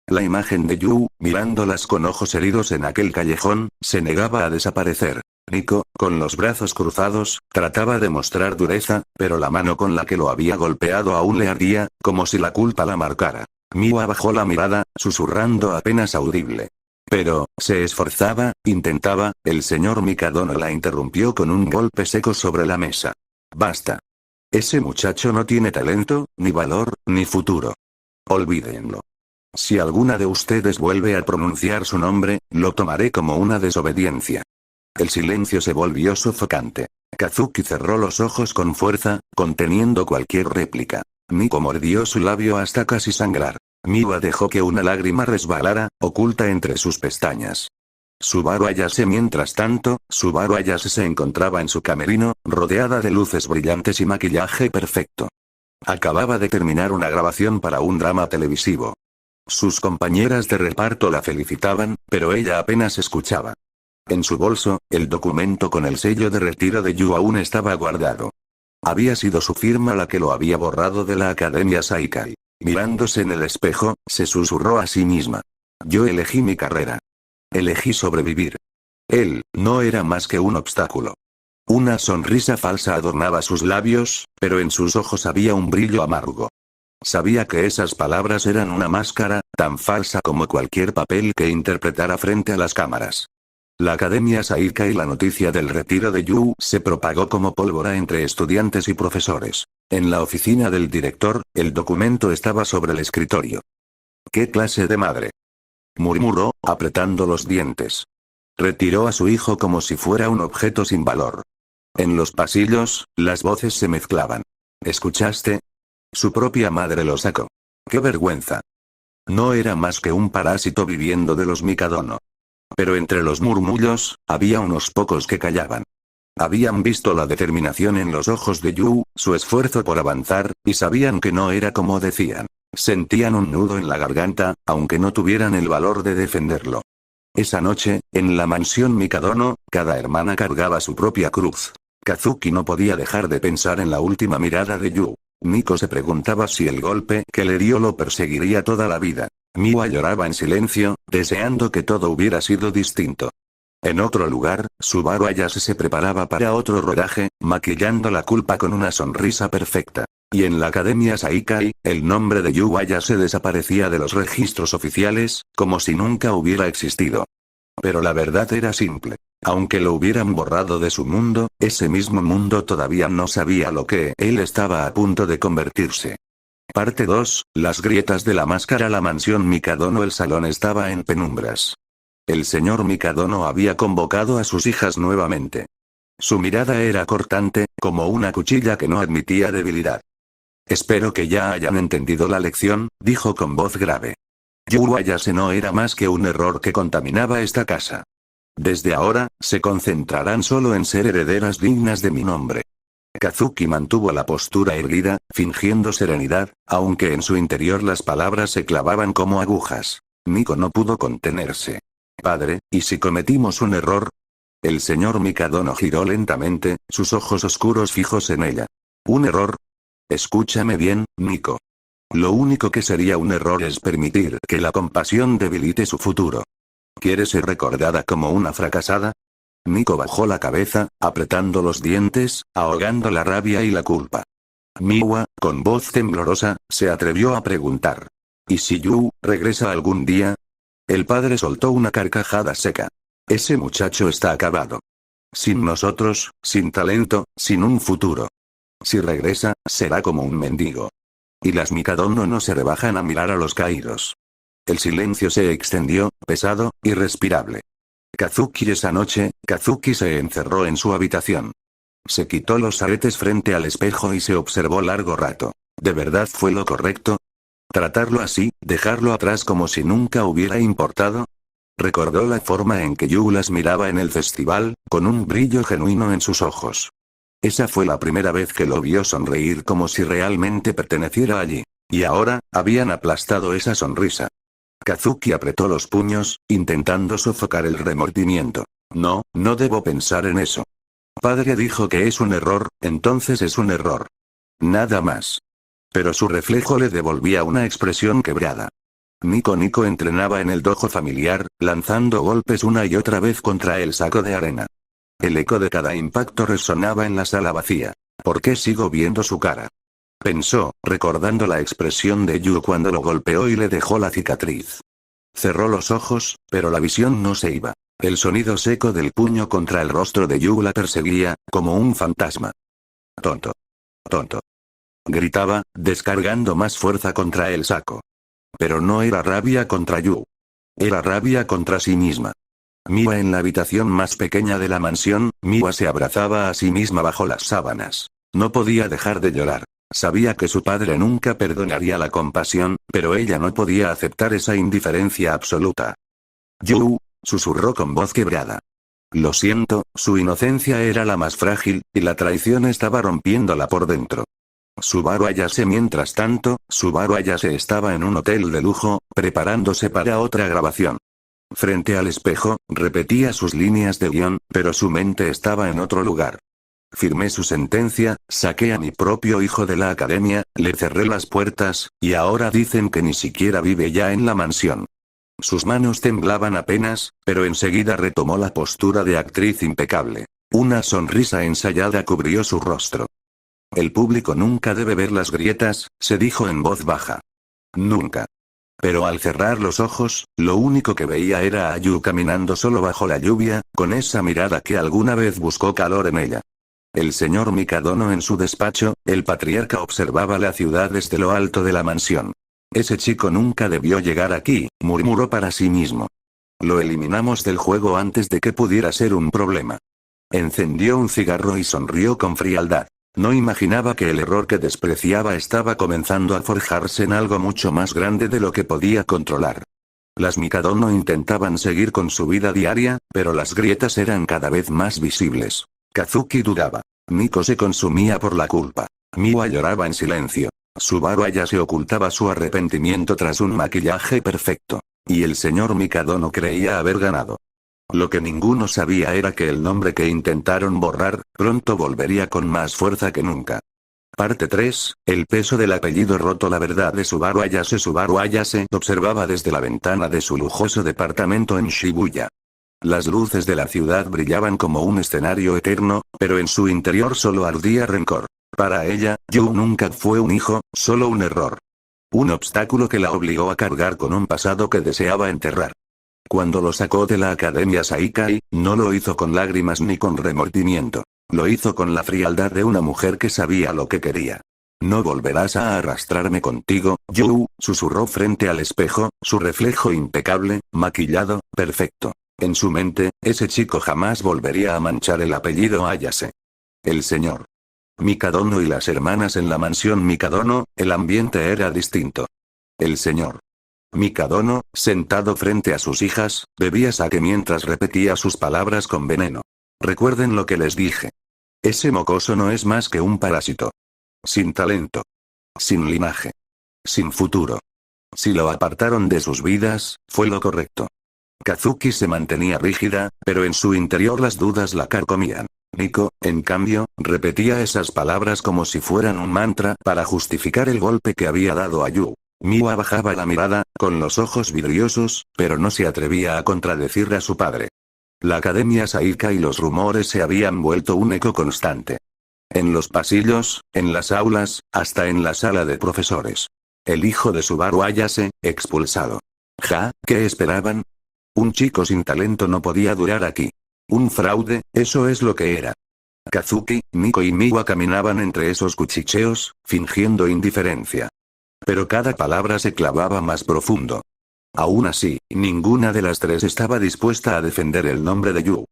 La imagen de Yu, mirándolas con ojos heridos en aquel callejón, se negaba a desaparecer. Nico, con los brazos cruzados, trataba de mostrar dureza, pero la mano con la que lo había golpeado aún le ardía, como si la culpa la marcara. Miwa bajó la mirada, susurrando apenas audible. Pero, se esforzaba, intentaba, el señor Mikadono la interrumpió con un golpe seco sobre la mesa. Basta. Ese muchacho no tiene talento, ni valor, ni futuro. Olvídenlo. Si alguna de ustedes vuelve a pronunciar su nombre, lo tomaré como una desobediencia. El silencio se volvió sofocante. Kazuki cerró los ojos con fuerza, conteniendo cualquier réplica. Nico mordió su labio hasta casi sangrar. Miwa dejó que una lágrima resbalara, oculta entre sus pestañas. Subaru Ayase mientras tanto, Subaru Ayase se encontraba en su camerino, rodeada de luces brillantes y maquillaje perfecto. Acababa de terminar una grabación para un drama televisivo. Sus compañeras de reparto la felicitaban, pero ella apenas escuchaba. En su bolso, el documento con el sello de retiro de Yu aún estaba guardado. Había sido su firma la que lo había borrado de la Academia Saikai. Mirándose en el espejo, se susurró a sí misma. Yo elegí mi carrera. Elegí sobrevivir. Él, no era más que un obstáculo. Una sonrisa falsa adornaba sus labios, pero en sus ojos había un brillo amargo. Sabía que esas palabras eran una máscara, tan falsa como cualquier papel que interpretara frente a las cámaras. La Academia Saikai y la noticia del retiro de Yu se propagó como pólvora entre estudiantes y profesores. En la oficina del director, el documento estaba sobre el escritorio. ¿Qué clase de madre?, murmuró, apretando los dientes. Retiró a su hijo como si fuera un objeto sin valor. En los pasillos, las voces se mezclaban. ¿Escuchaste? Su propia madre lo sacó. ¡Qué vergüenza! No era más que un parásito viviendo de los Mikadono. Pero entre los murmullos, había unos pocos que callaban. Habían visto la determinación en los ojos de Yu, su esfuerzo por avanzar, y sabían que no era como decían. Sentían un nudo en la garganta, aunque no tuvieran el valor de defenderlo. Esa noche, en la mansión Mikadono, cada hermana cargaba su propia cruz. Kazuki no podía dejar de pensar en la última mirada de Yu. Nico se preguntaba si el golpe que le dio lo perseguiría toda la vida. Miwa lloraba en silencio, deseando que todo hubiera sido distinto. En otro lugar, Subaru Ayase se preparaba para otro rodaje, maquillando la culpa con una sonrisa perfecta. Y en la Academia Saikai, el nombre de Yu Ayase desaparecía de los registros oficiales, como si nunca hubiera existido. Pero la verdad era simple. Aunque lo hubieran borrado de su mundo, ese mismo mundo todavía no sabía lo que él estaba a punto de convertirse. Parte 2, las grietas de la máscara. La mansión Mikadono. El salón estaba en penumbras. El señor Mikadono había convocado a sus hijas nuevamente. Su mirada era cortante, como una cuchilla que no admitía debilidad. Espero que ya hayan entendido la lección, dijo con voz grave. Yu Ayase no era más que un error que contaminaba esta casa. Desde ahora, se concentrarán solo en ser herederas dignas de mi nombre. Kazuki mantuvo la postura erguida, fingiendo serenidad, aunque en su interior las palabras se clavaban como agujas. Nico no pudo contenerse. Padre, ¿y si cometimos un error? El señor Mikadono giró lentamente, sus ojos oscuros fijos en ella. ¿Un error? Escúchame bien, Nico. Lo único que sería un error es permitir que la compasión debilite su futuro. ¿Quieres ser recordada como una fracasada? Nico bajó la cabeza, apretando los dientes, ahogando la rabia y la culpa. Miwa, con voz temblorosa, se atrevió a preguntar. ¿Y si Yu regresa algún día? El padre soltó una carcajada seca. Ese muchacho está acabado. Sin nosotros, sin talento, sin un futuro. Si regresa, será como un mendigo. Y las Mikadono no se rebajan a mirar a los caídos. El silencio se extendió, pesado, irrespirable. Esa noche, Kazuki se encerró en su habitación. Se quitó los aretes frente al espejo y se observó largo rato. ¿De verdad fue lo correcto? ¿Tratarlo así, dejarlo atrás como si nunca hubiera importado? Recordó la forma en que Yu las miraba en el festival, con un brillo genuino en sus ojos. Esa fue la primera vez que lo vio sonreír como si realmente perteneciera allí. Y ahora, habían aplastado esa sonrisa. Kazuki apretó los puños, intentando sofocar el remordimiento. No, no debo pensar en eso. Padre dijo que es un error, entonces es un error. Nada más. Pero su reflejo le devolvía una expresión quebrada. Nico entrenaba en el dojo familiar, lanzando golpes una y otra vez contra el saco de arena. El eco de cada impacto resonaba en la sala vacía. ¿Por qué sigo viendo su cara? Pensó, recordando la expresión de Yu cuando lo golpeó y le dejó la cicatriz. Cerró los ojos, pero la visión no se iba. El sonido seco del puño contra el rostro de Yu la perseguía, como un fantasma. Tonto. Tonto. Gritaba, descargando más fuerza contra el saco. Pero no era rabia contra Yu. Era rabia contra sí misma. Mia en la habitación más pequeña de la mansión, Mia se abrazaba a sí misma bajo las sábanas. No podía dejar de llorar. Sabía que su padre nunca perdonaría la compasión, pero ella no podía aceptar esa indiferencia absoluta. Yu, susurró con voz quebrada. Lo siento, su inocencia era la más frágil, y la traición estaba rompiéndola por dentro. Subaru Ayase mientras tanto, Subaru Ayase estaba en un hotel de lujo, preparándose para otra grabación. Frente al espejo, repetía sus líneas de guión, pero su mente estaba en otro lugar. Firmé su sentencia, saqué a mi propio hijo de la academia, le cerré las puertas, y ahora dicen que ni siquiera vive ya en la mansión. Sus manos temblaban apenas, pero enseguida retomó la postura de actriz impecable. Una sonrisa ensayada cubrió su rostro. El público nunca debe ver las grietas, se dijo en voz baja. Nunca. Pero al cerrar los ojos, lo único que veía era a Yu caminando solo bajo la lluvia, con esa mirada que alguna vez buscó calor en ella. El señor Mikadono en su despacho, el patriarca observaba la ciudad desde lo alto de la mansión. Ese chico nunca debió llegar aquí, murmuró para sí mismo. Lo eliminamos del juego antes de que pudiera ser un problema. Encendió un cigarro y sonrió con frialdad. No imaginaba que el error que despreciaba estaba comenzando a forjarse en algo mucho más grande de lo que podía controlar. Las Mikadono intentaban seguir con su vida diaria, pero las grietas eran cada vez más visibles. Kazuki dudaba. Miko se consumía por la culpa. Miwa lloraba en silencio. Subaru Ayase ocultaba su arrepentimiento tras un maquillaje perfecto. Y el señor Mikadono creía haber ganado. Lo que ninguno sabía era que el nombre que intentaron borrar, pronto volvería con más fuerza que nunca. Parte 3, el peso del apellido roto. La verdad de Subaru Ayase. Subaru Ayase observaba desde la ventana de su lujoso departamento en Shibuya. Las luces de la ciudad brillaban como un escenario eterno, pero en su interior solo ardía rencor. Para ella, Yu nunca fue un hijo, solo un error. Un obstáculo que la obligó a cargar con un pasado que deseaba enterrar. Cuando lo sacó de la academia Saikai, no lo hizo con lágrimas ni con remordimiento. Lo hizo con la frialdad de una mujer que sabía lo que quería. No volverás a arrastrarme contigo, Yu, susurró frente al espejo, su reflejo impecable, maquillado, perfecto. En su mente, ese chico jamás volvería a manchar el apellido Ayase. El señor Mikadono y las hermanas en la mansión Mikadono, el ambiente era distinto. El señor Mikadono, sentado frente a sus hijas, bebía sake mientras repetía sus palabras con veneno. Recuerden lo que les dije. Ese mocoso no es más que un parásito. Sin talento. Sin linaje. Sin futuro. Si lo apartaron de sus vidas, fue lo correcto. Kazuki se mantenía rígida, pero en su interior las dudas la carcomían. Miko, en cambio, repetía esas palabras como si fueran un mantra para justificar el golpe que había dado a Yu. Miwa bajaba la mirada, con los ojos vidriosos, pero no se atrevía a contradecirle a su padre. La academia Saika y los rumores se habían vuelto un eco constante. En los pasillos, en las aulas, hasta en la sala de profesores. El hijo de Subaru Ayase, expulsado. ¿Qué esperaban? Un chico sin talento no podía durar aquí. Un fraude, eso es lo que era. Kazuki, Miko y Miwa caminaban entre esos cuchicheos, fingiendo indiferencia. Pero cada palabra se clavaba más profundo. Aún así, ninguna de las tres estaba dispuesta a defender el nombre de Yu.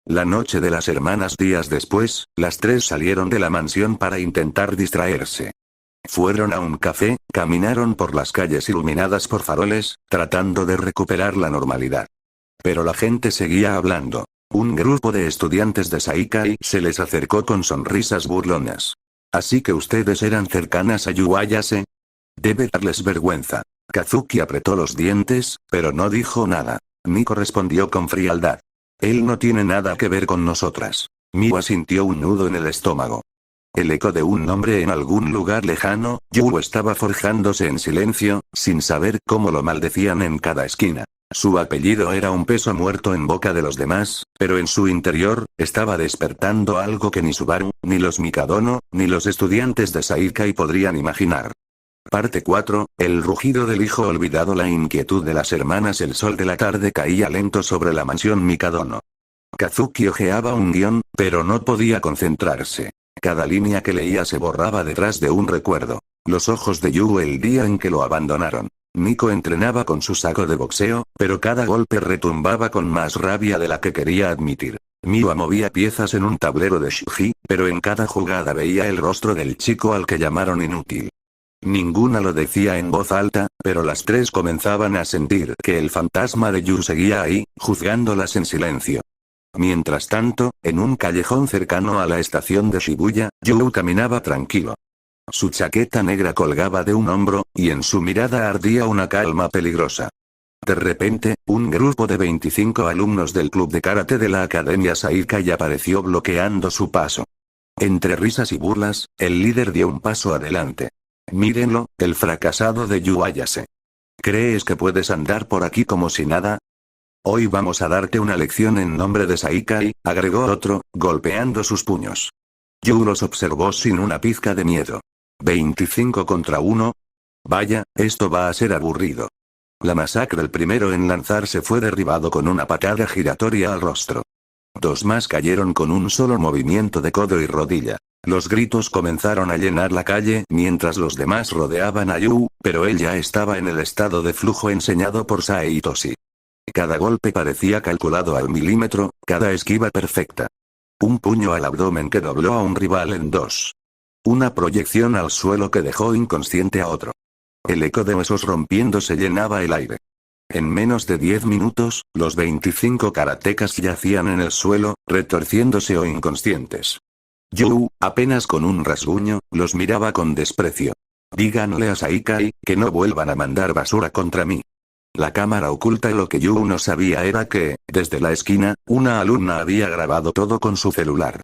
La noche de las hermanas. Días después, las tres salieron de la mansión para intentar distraerse. Fueron a un café, caminaron por las calles iluminadas por faroles, tratando de recuperar la normalidad. Pero la gente seguía hablando. Un grupo de estudiantes de Saikai se les acercó con sonrisas burlonas. ¿Así que ustedes eran cercanas a Yu Ayase? Debe darles vergüenza. Kazuki apretó los dientes, pero no dijo nada. Miko respondió con frialdad. Él no tiene nada que ver con nosotras. Miwa sintió un nudo en el estómago. El eco de un nombre en algún lugar lejano, Yu estaba forjándose en silencio, sin saber cómo lo maldecían en cada esquina. Su apellido era un peso muerto en boca de los demás, pero en su interior, estaba despertando algo que ni Subaru, ni los Mikadono, ni los estudiantes de Saikai podrían imaginar. Parte 4, el rugido del hijo olvidado. La inquietud de las hermanas. El sol de la tarde caía lento sobre la mansión Mikadono. Kazuki hojeaba un guión, pero no podía concentrarse. Cada línea que leía se borraba detrás de un recuerdo. Los ojos de Yu el día en que lo abandonaron. Nico entrenaba con su saco de boxeo, pero cada golpe retumbaba con más rabia de la que quería admitir. Miwa movía piezas en un tablero de Shuji, pero en cada jugada veía el rostro del chico al que llamaron inútil. Ninguna lo decía en voz alta, pero las tres comenzaban a sentir que el fantasma de Yu seguía ahí, juzgándolas en silencio. Mientras tanto, en un callejón cercano a la estación de Shibuya, Yu caminaba tranquilo. Su chaqueta negra colgaba de un hombro, y en su mirada ardía una calma peligrosa. De repente, un grupo de 25 alumnos del club de karate de la Academia Saikai apareció bloqueando su paso. Entre risas y burlas, el líder dio un paso adelante. Mírenlo, el fracasado de Yu Ayase. ¿Crees que puedes andar por aquí como si nada? Hoy vamos a darte una lección en nombre de Saikai, agregó otro, golpeando sus puños. Yu los observó sin una pizca de miedo. 25 contra 1. Vaya, esto va a ser aburrido. La masacre. El primero en lanzarse fue derribado con una patada giratoria al rostro. Dos más cayeron con un solo movimiento de codo y rodilla. Los gritos comenzaron a llenar la calle mientras los demás rodeaban a Yu, pero él ya estaba en el estado de flujo enseñado por Saitoshi. Cada golpe parecía calculado al milímetro, cada esquiva perfecta. Un puño al abdomen que dobló a un rival en dos. Una proyección al suelo que dejó inconsciente a otro. El eco de huesos rompiéndose llenaba el aire. En menos de 10 minutos, los 25 karatecas yacían en el suelo, retorciéndose o inconscientes. Yu, apenas con un rasguño, los miraba con desprecio. Díganle a Saikai que no vuelvan a mandar basura contra mí. La cámara oculta. Lo que Yu no sabía era que, desde la esquina, una alumna había grabado todo con su celular.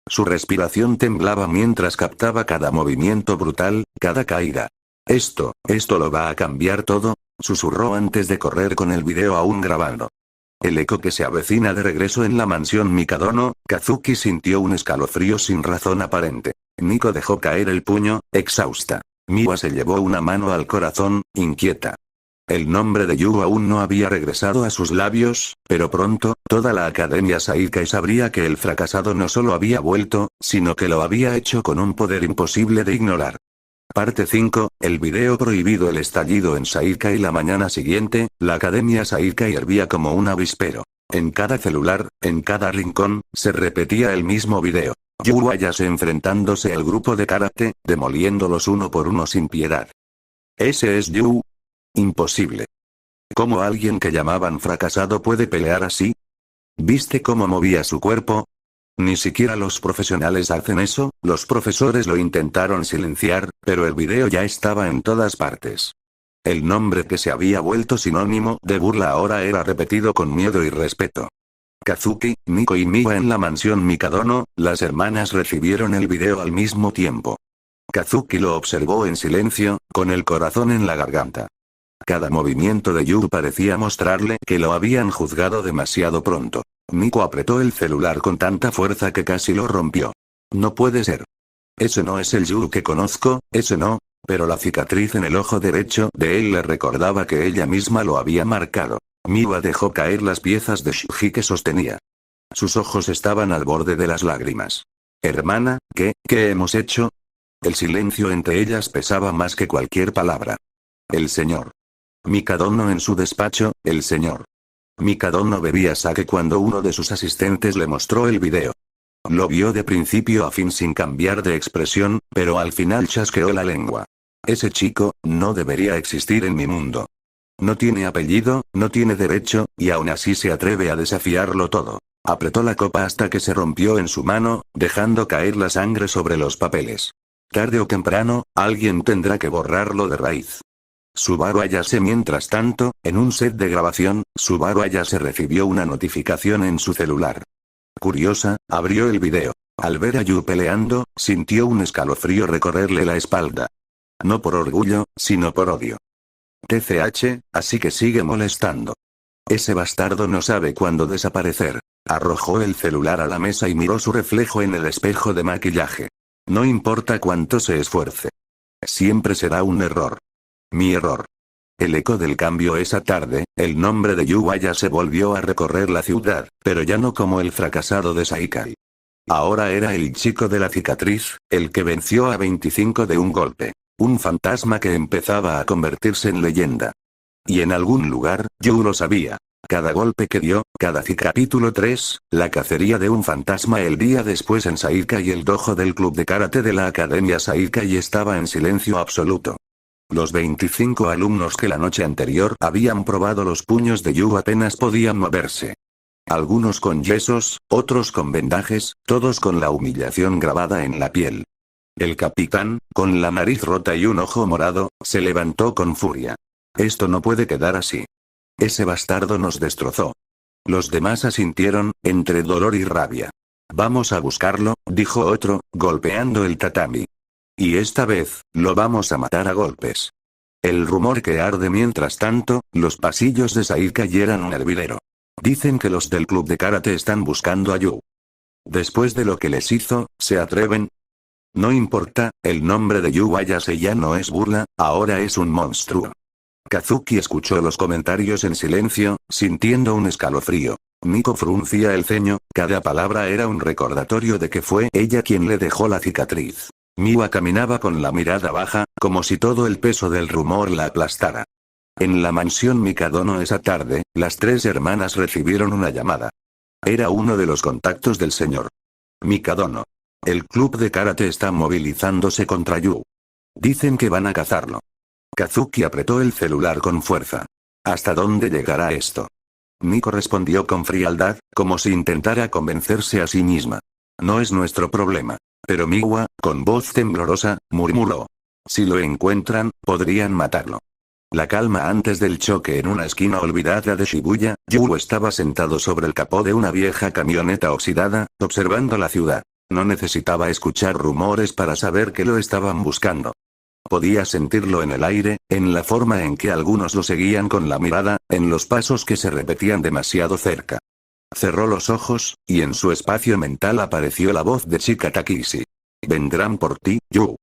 Su respiración temblaba mientras captaba cada movimiento brutal, cada caída. Esto lo va a cambiar todo, susurró antes de correr con el video aún grabando. El eco que se avecina de regreso en la mansión Mikadono. Kazuki sintió un escalofrío sin razón aparente. Nico dejó caer el puño, exhausta. Miwa se llevó una mano al corazón, inquieta. El nombre de Yu aún no había regresado a sus labios, pero pronto, toda la Academia Saikai sabría que el fracasado no solo había vuelto, sino que lo había hecho con un poder imposible de ignorar. Parte 5, el video prohibido. El estallido en Saikai. La mañana siguiente, la Academia Saikai hervía como un avispero. En cada celular, en cada rincón, se repetía el mismo video. Yu Ayase enfrentándose al grupo de karate, demoliéndolos uno por uno sin piedad. ¿Ese es Yu? Imposible. ¿Cómo alguien que llamaban fracasado puede pelear así? ¿Viste cómo movía su cuerpo? Ni siquiera los profesionales hacen eso. Los profesores lo intentaron silenciar, pero el video ya estaba en todas partes. El nombre que se había vuelto sinónimo de burla ahora era repetido con miedo y respeto. Kazuki, Nico y Miwa en la mansión Mikadono. Las hermanas recibieron el video al mismo tiempo. Kazuki lo observó en silencio, con el corazón en la garganta. Cada movimiento de Yu parecía mostrarle que lo habían juzgado demasiado pronto. Nico apretó el celular con tanta fuerza que casi lo rompió. No puede ser. Ese no es el Yu que conozco, ese no, pero la cicatriz en el ojo derecho de él le recordaba que ella misma lo había marcado. Miwa dejó caer las piezas de Shuji que sostenía. Sus ojos estaban al borde de las lágrimas. Hermana, ¿qué hemos hecho? El silencio entre ellas pesaba más que cualquier palabra. El señor Mikadono en su despacho. El señor Mikadono bebía sake cuando uno de sus asistentes le mostró el video. Lo vio de principio a fin sin cambiar de expresión, pero al final chasqueó la lengua. Ese chico, no debería existir en mi mundo. No tiene apellido, no tiene derecho, y aún así se atreve a desafiarlo todo. Apretó la copa hasta que se rompió en su mano, dejando caer la sangre sobre los papeles. Tarde o temprano, alguien tendrá que borrarlo de raíz. Subaru Ayase. Mientras tanto, en un set de grabación, Subaru Ayase recibió una notificación en su celular. Curiosa, abrió el video. Al ver a Yu peleando, sintió un escalofrío recorrerle la espalda. No por orgullo, sino por odio. TCH, así que sigue molestando. Ese bastardo no sabe cuándo desaparecer. Arrojó el celular a la mesa y miró su reflejo en el espejo de maquillaje. No importa cuánto se esfuerce. Siempre será un error. Mi error. El eco del cambio esa tarde, el nombre de Yuaya se volvió a recorrer la ciudad, pero ya no como el fracasado de Saikai. Ahora era el chico de la cicatriz, el que venció a 25 de un golpe. Un fantasma que empezaba a convertirse en leyenda. Y en algún lugar, Yu lo sabía. Cada golpe que dio, Capítulo 3, la cacería de un fantasma. El día después en Saikai, el dojo del club de karate de la academia Saikai estaba en silencio absoluto. Los 25 alumnos que la noche anterior habían probado los puños de Yu apenas podían moverse. Algunos con yesos, otros con vendajes, todos con la humillación grabada en la piel. El capitán, con la nariz rota y un ojo morado, se levantó con furia. Esto no puede quedar así. Ese bastardo nos destrozó. Los demás asintieron, entre dolor y rabia. Vamos a buscarlo, dijo otro, golpeando el tatami. Y esta vez, lo vamos a matar a golpes. El rumor que arde mientras tanto, los pasillos de Saikai eran un hervidero. Dicen que los del club de karate están buscando a Yu. Después de lo que les hizo, ¿se atreven? No importa, el nombre de Yu Ayase ya no es burla, ahora es un monstruo. Kazuki escuchó los comentarios en silencio, sintiendo un escalofrío. Miko fruncía el ceño, cada palabra era un recordatorio de que fue ella quien le dejó la cicatriz. Miwa caminaba con la mirada baja, como si todo el peso del rumor la aplastara. En la mansión Mikadono esa tarde, las tres hermanas recibieron una llamada. Era uno de los contactos del señor Mikadono. El club de karate está movilizándose contra Yu. Dicen que van a cazarlo. Kazuki apretó el celular con fuerza. ¿Hasta dónde llegará esto? Miko respondió con frialdad, como si intentara convencerse a sí misma. No es nuestro problema. Pero Miwa, con voz temblorosa, murmuró. Si lo encuentran, podrían matarlo. La calma antes del choque en una esquina olvidada de Shibuya, Yu estaba sentado sobre el capó de una vieja camioneta oxidada, observando la ciudad. No necesitaba escuchar rumores para saber que lo estaban buscando. Podía sentirlo en el aire, en la forma en que algunos lo seguían con la mirada, en los pasos que se repetían demasiado cerca. Cerró los ojos, y en su espacio mental apareció la voz de Chika Takishi. Vendrán por ti, Yu.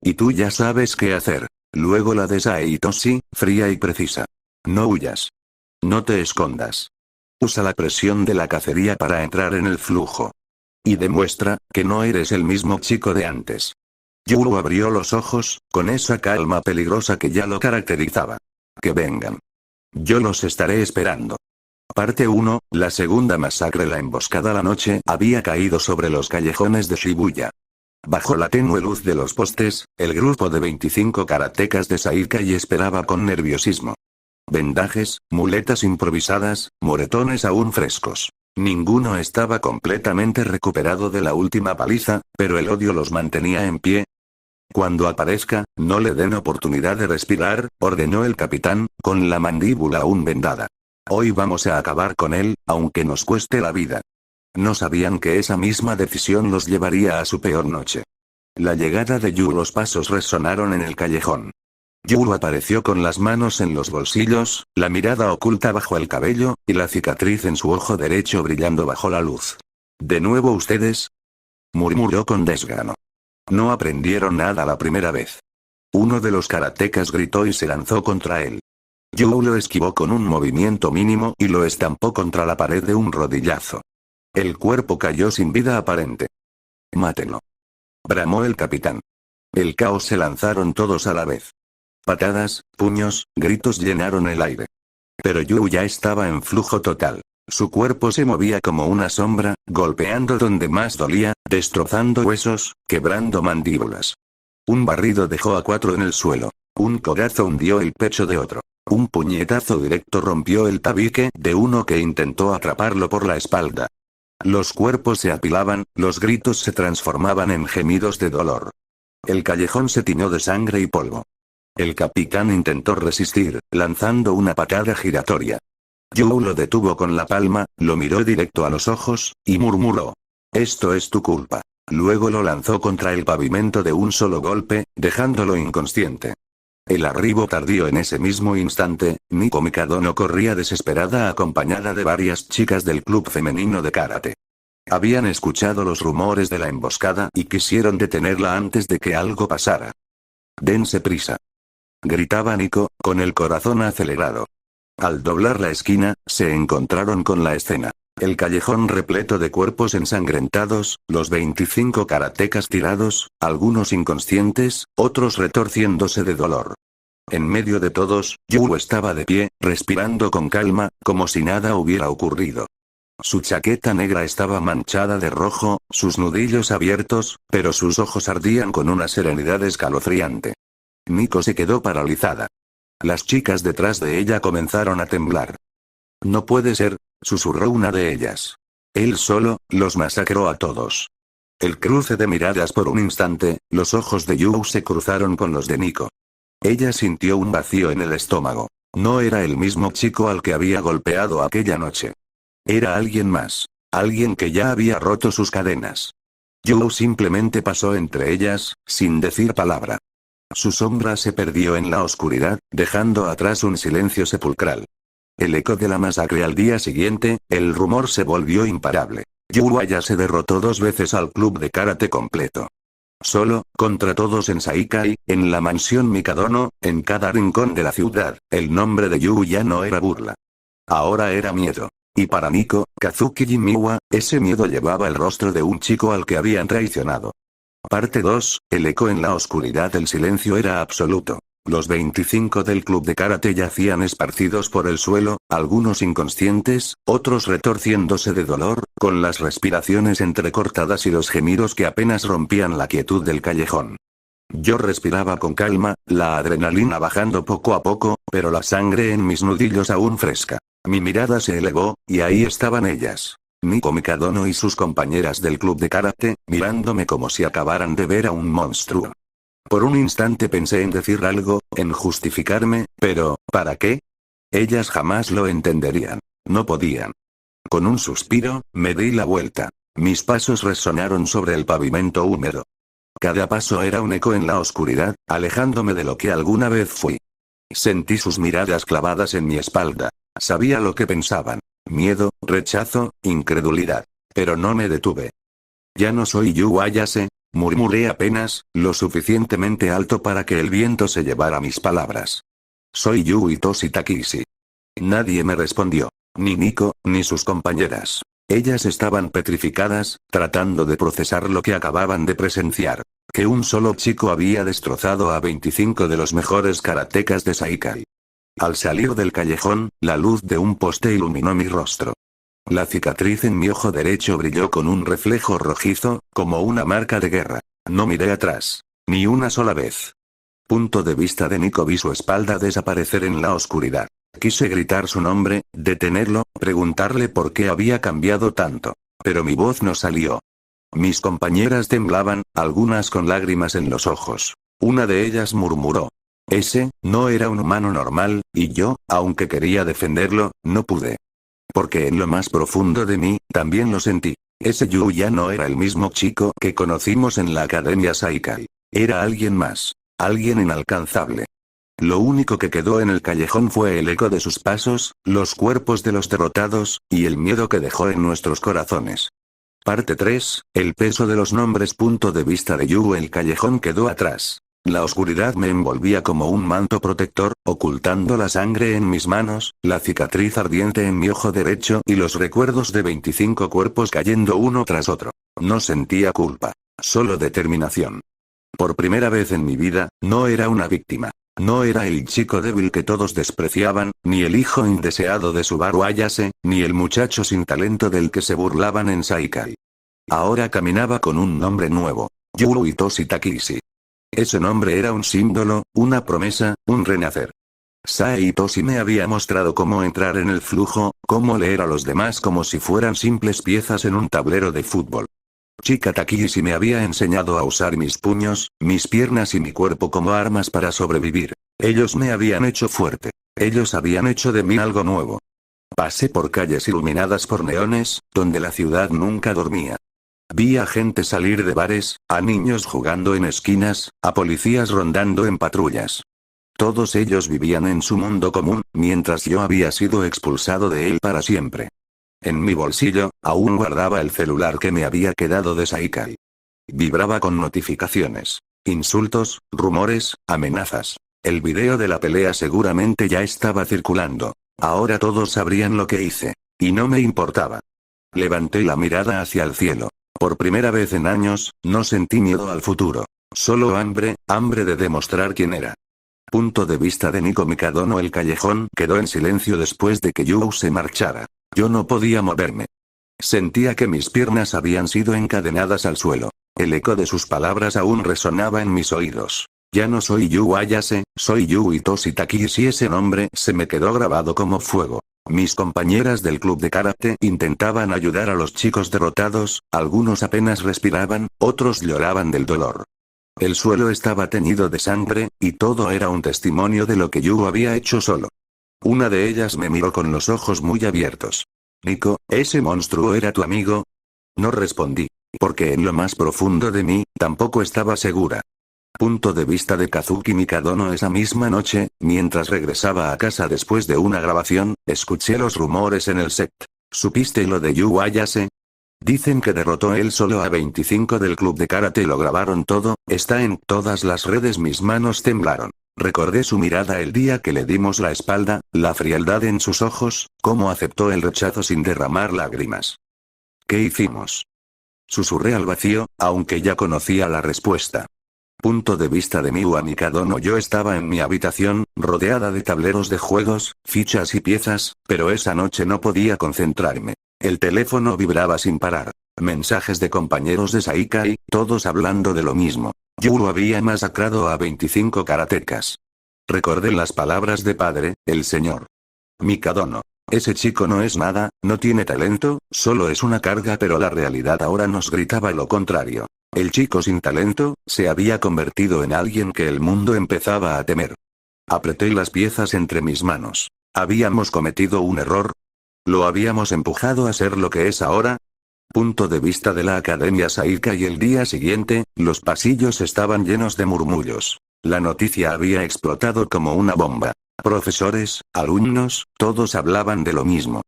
Y tú ya sabes qué hacer. Luego la de Saitoshi, fría y precisa. No huyas. No te escondas. Usa la presión de la cacería para entrar en el flujo. Y demuestra, que no eres el mismo chico de antes. Yu abrió los ojos, con esa calma peligrosa que ya lo caracterizaba. Que vengan. Yo los estaré esperando. Parte 1, la segunda masacre. La emboscada la noche había caído sobre los callejones de Shibuya. Bajo la tenue luz de los postes, el grupo de 25 karatecas de Saikai esperaba con nerviosismo. Vendajes, muletas improvisadas, moretones aún frescos. Ninguno estaba completamente recuperado de la última paliza, pero el odio los mantenía en pie. Cuando aparezca, no le den oportunidad de respirar, ordenó el capitán, con la mandíbula aún vendada. Hoy vamos a acabar con él, aunque nos cueste la vida. No sabían que esa misma decisión los llevaría a su peor noche. La llegada de Yu, los pasos resonaron en el callejón. Yu apareció con las manos en los bolsillos, la mirada oculta bajo el cabello, y la cicatriz en su ojo derecho brillando bajo la luz. ¿De nuevo ustedes? Murmuró con desgano. No aprendieron nada la primera vez. Uno de los karatecas gritó y se lanzó contra él. Yu lo esquivó con un movimiento mínimo y lo estampó contra la pared de un rodillazo. El cuerpo cayó sin vida aparente. Mátenlo. Bramó el capitán. El caos se lanzaron todos a la vez. Patadas, puños, gritos llenaron el aire. Pero Yu ya estaba en flujo total. Su cuerpo se movía como una sombra, golpeando donde más dolía, destrozando huesos, quebrando mandíbulas. Un barrido dejó a 4 en el suelo. Un codazo hundió el pecho de otro. Un puñetazo directo rompió el tabique de uno que intentó atraparlo por la espalda. Los cuerpos se apilaban, los gritos se transformaban en gemidos de dolor. El callejón se tiñó de sangre y polvo. El capitán intentó resistir, lanzando una patada giratoria. Yu lo detuvo con la palma, lo miró directo a los ojos, y murmuró. Esto es tu culpa. Luego lo lanzó contra el pavimento de un solo golpe, dejándolo inconsciente. El arribo tardío en ese mismo instante, Nico Mikadono corría desesperada acompañada de varias chicas del club femenino de karate. Habían escuchado los rumores de la emboscada y quisieron detenerla antes de que algo pasara. «Dense prisa», gritaba Nico, con el corazón acelerado. Al doblar la esquina, se encontraron con la escena. El callejón repleto de cuerpos ensangrentados, los 25 karatecas tirados, algunos inconscientes, otros retorciéndose de dolor. En medio de todos, Yu estaba de pie, respirando con calma, como si nada hubiera ocurrido. Su chaqueta negra estaba manchada de rojo, sus nudillos abiertos, pero sus ojos ardían con una serenidad escalofriante. Nico se quedó paralizada. Las chicas detrás de ella comenzaron a temblar. «No puede ser», susurró una de ellas. «Él solo, los masacró a todos». El cruce de miradas por un instante, los ojos de Yu se cruzaron con los de Nico. Ella sintió un vacío en el estómago. No era el mismo chico al que había golpeado aquella noche. Era alguien más. Alguien que ya había roto sus cadenas. Yu simplemente pasó entre ellas, sin decir palabra. Su sombra se perdió en la oscuridad, dejando atrás un silencio sepulcral. El eco de la masacre al día siguiente, el rumor se volvió imparable. Yu se derrotó 2 veces al club de karate completo. Solo, contra todos en Saikai, en la mansión Mikadono, en cada rincón de la ciudad, el nombre de Yu ya no era burla. Ahora era miedo. Y para Nico, Kazuki Jimiwa, ese miedo llevaba el rostro de un chico al que habían traicionado. Parte 2, el eco en la oscuridad del silencio era absoluto. Los 25 del club de karate yacían esparcidos por el suelo, algunos inconscientes, otros retorciéndose de dolor, con las respiraciones entrecortadas y los gemidos que apenas rompían la quietud del callejón. Yo respiraba con calma, la adrenalina bajando poco a poco, pero la sangre en mis nudillos aún fresca. Mi mirada se elevó, y ahí estaban ellas. Nico Mikadono y sus compañeras del club de karate, mirándome como si acabaran de ver a un monstruo. Por un instante pensé en decir algo, en justificarme, pero, ¿para qué? Ellas jamás lo entenderían. No podían. Con un suspiro, me di la vuelta. Mis pasos resonaron sobre el pavimento húmedo. Cada paso era un eco en la oscuridad, alejándome de lo que alguna vez fui. Sentí sus miradas clavadas en mi espalda. Sabía lo que pensaban. Miedo, rechazo, incredulidad. Pero no me detuve. «Ya no soy Yu Ayase», murmuré apenas, lo suficientemente alto para que el viento se llevara mis palabras. «Soy Yu Hitoshi Takishi». Nadie me respondió. Ni Nico, ni sus compañeras. Ellas estaban petrificadas, tratando de procesar lo que acababan de presenciar. Que un solo chico había destrozado a 25 de los mejores karatecas de Saikai. Al salir del callejón, la luz de un poste iluminó mi rostro. La cicatriz en mi ojo derecho brilló con un reflejo rojizo, como una marca de guerra. No miré atrás. Ni una sola vez. Punto de vista de Nico, vi su espalda desaparecer en la oscuridad. Quise gritar su nombre, detenerlo, preguntarle por qué había cambiado tanto. Pero mi voz no salió. Mis compañeras temblaban, algunas con lágrimas en los ojos. Una de ellas murmuró. Ese, no era un humano normal, y yo, aunque quería defenderlo, no pude. Porque en lo más profundo de mí, también lo sentí. Ese Yu ya no era el mismo chico que conocimos en la Academia Saikai. Era alguien más. Alguien inalcanzable. Lo único que quedó en el callejón fue el eco de sus pasos, los cuerpos de los derrotados, y el miedo que dejó en nuestros corazones. Parte 3, el peso de los nombres. Punto de vista de Yu. El callejón quedó atrás. La oscuridad me envolvía como un manto protector, ocultando la sangre en mis manos, la cicatriz ardiente en mi ojo derecho y los recuerdos de 25 cuerpos cayendo uno tras otro. No sentía culpa. Solo determinación. Por primera vez en mi vida, no era una víctima. No era el chico débil que todos despreciaban, ni el hijo indeseado de Subaru Ayase, ni el muchacho sin talento del que se burlaban en Saikai. Ahora caminaba con un nombre nuevo. Yu Hitoshi Takishi. Ese nombre era un símbolo, una promesa, un renacer. Sae Hitoshi me había mostrado cómo entrar en el flujo, cómo leer a los demás como si fueran simples piezas en un tablero de fútbol. Chika Takishi me había enseñado a usar mis puños, mis piernas y mi cuerpo como armas para sobrevivir. Ellos me habían hecho fuerte. Ellos habían hecho de mí algo nuevo. Pasé por calles iluminadas por neones, donde la ciudad nunca dormía. Vi a gente salir de bares, a niños jugando en esquinas, a policías rondando en patrullas. Todos ellos vivían en su mundo común, mientras yo había sido expulsado de él para siempre. En mi bolsillo, aún guardaba el celular que me había quedado de Saikai. Vibraba con notificaciones, insultos, rumores, amenazas. El video de la pelea seguramente ya estaba circulando. Ahora todos sabrían lo que hice. Y no me importaba. Levanté la mirada hacia el cielo. Por primera vez en años, no sentí miedo al futuro. Solo hambre de demostrar quién era. Punto de vista de Nico Mikadono. El callejón quedó en silencio después de que Yu se marchara. Yo no podía moverme. Sentía que mis piernas habían sido encadenadas al suelo. El eco de sus palabras aún resonaba en mis oídos. Ya no soy Yu Ayase, soy Yu Hitoshi Takishi. Ese nombre se me quedó grabado como fuego. Mis compañeras del club de karate intentaban ayudar a los chicos derrotados, algunos apenas respiraban, otros lloraban del dolor. El suelo estaba teñido de sangre, y todo era un testimonio de lo que Yu había hecho solo. Una de ellas me miró con los ojos muy abiertos. Nico, ¿ese monstruo era tu amigo? No respondí, porque en lo más profundo de mí, tampoco estaba segura. Punto de vista de Kazuki Mikadono. Esa misma noche, mientras regresaba a casa después de una grabación, escuché los rumores en el set. ¿Supiste lo de Yu Ayase? Dicen que derrotó él solo a 25 del club de karate. Lo grabaron todo, está en todas las redes. Mis manos temblaron. Recordé su mirada el día que le dimos la espalda, la frialdad en sus ojos, cómo aceptó el rechazo sin derramar lágrimas. ¿Qué hicimos? Susurré al vacío, aunque ya conocía la respuesta. Punto de vista de Miwa Mikadono. Yo estaba en mi habitación, rodeada de tableros de juegos, fichas y piezas, pero esa noche no podía concentrarme. El teléfono vibraba sin parar. Mensajes de compañeros de Saikai, todos hablando de lo mismo. Yu había masacrado a 25 karatecas. Recordé las palabras de padre, el señor Mikadono. Ese chico no es nada, no tiene talento, solo es una carga, pero la realidad ahora nos gritaba lo contrario. El chico sin talento, se había convertido en alguien que el mundo empezaba a temer. Apreté las piezas entre mis manos. ¿Habíamos cometido un error? ¿Lo habíamos empujado a ser lo que es ahora? Punto de vista de la Academia Saikai. El día siguiente, los pasillos estaban llenos de murmullos. La noticia había explotado como una bomba. Profesores, alumnos, todos hablaban de lo mismo.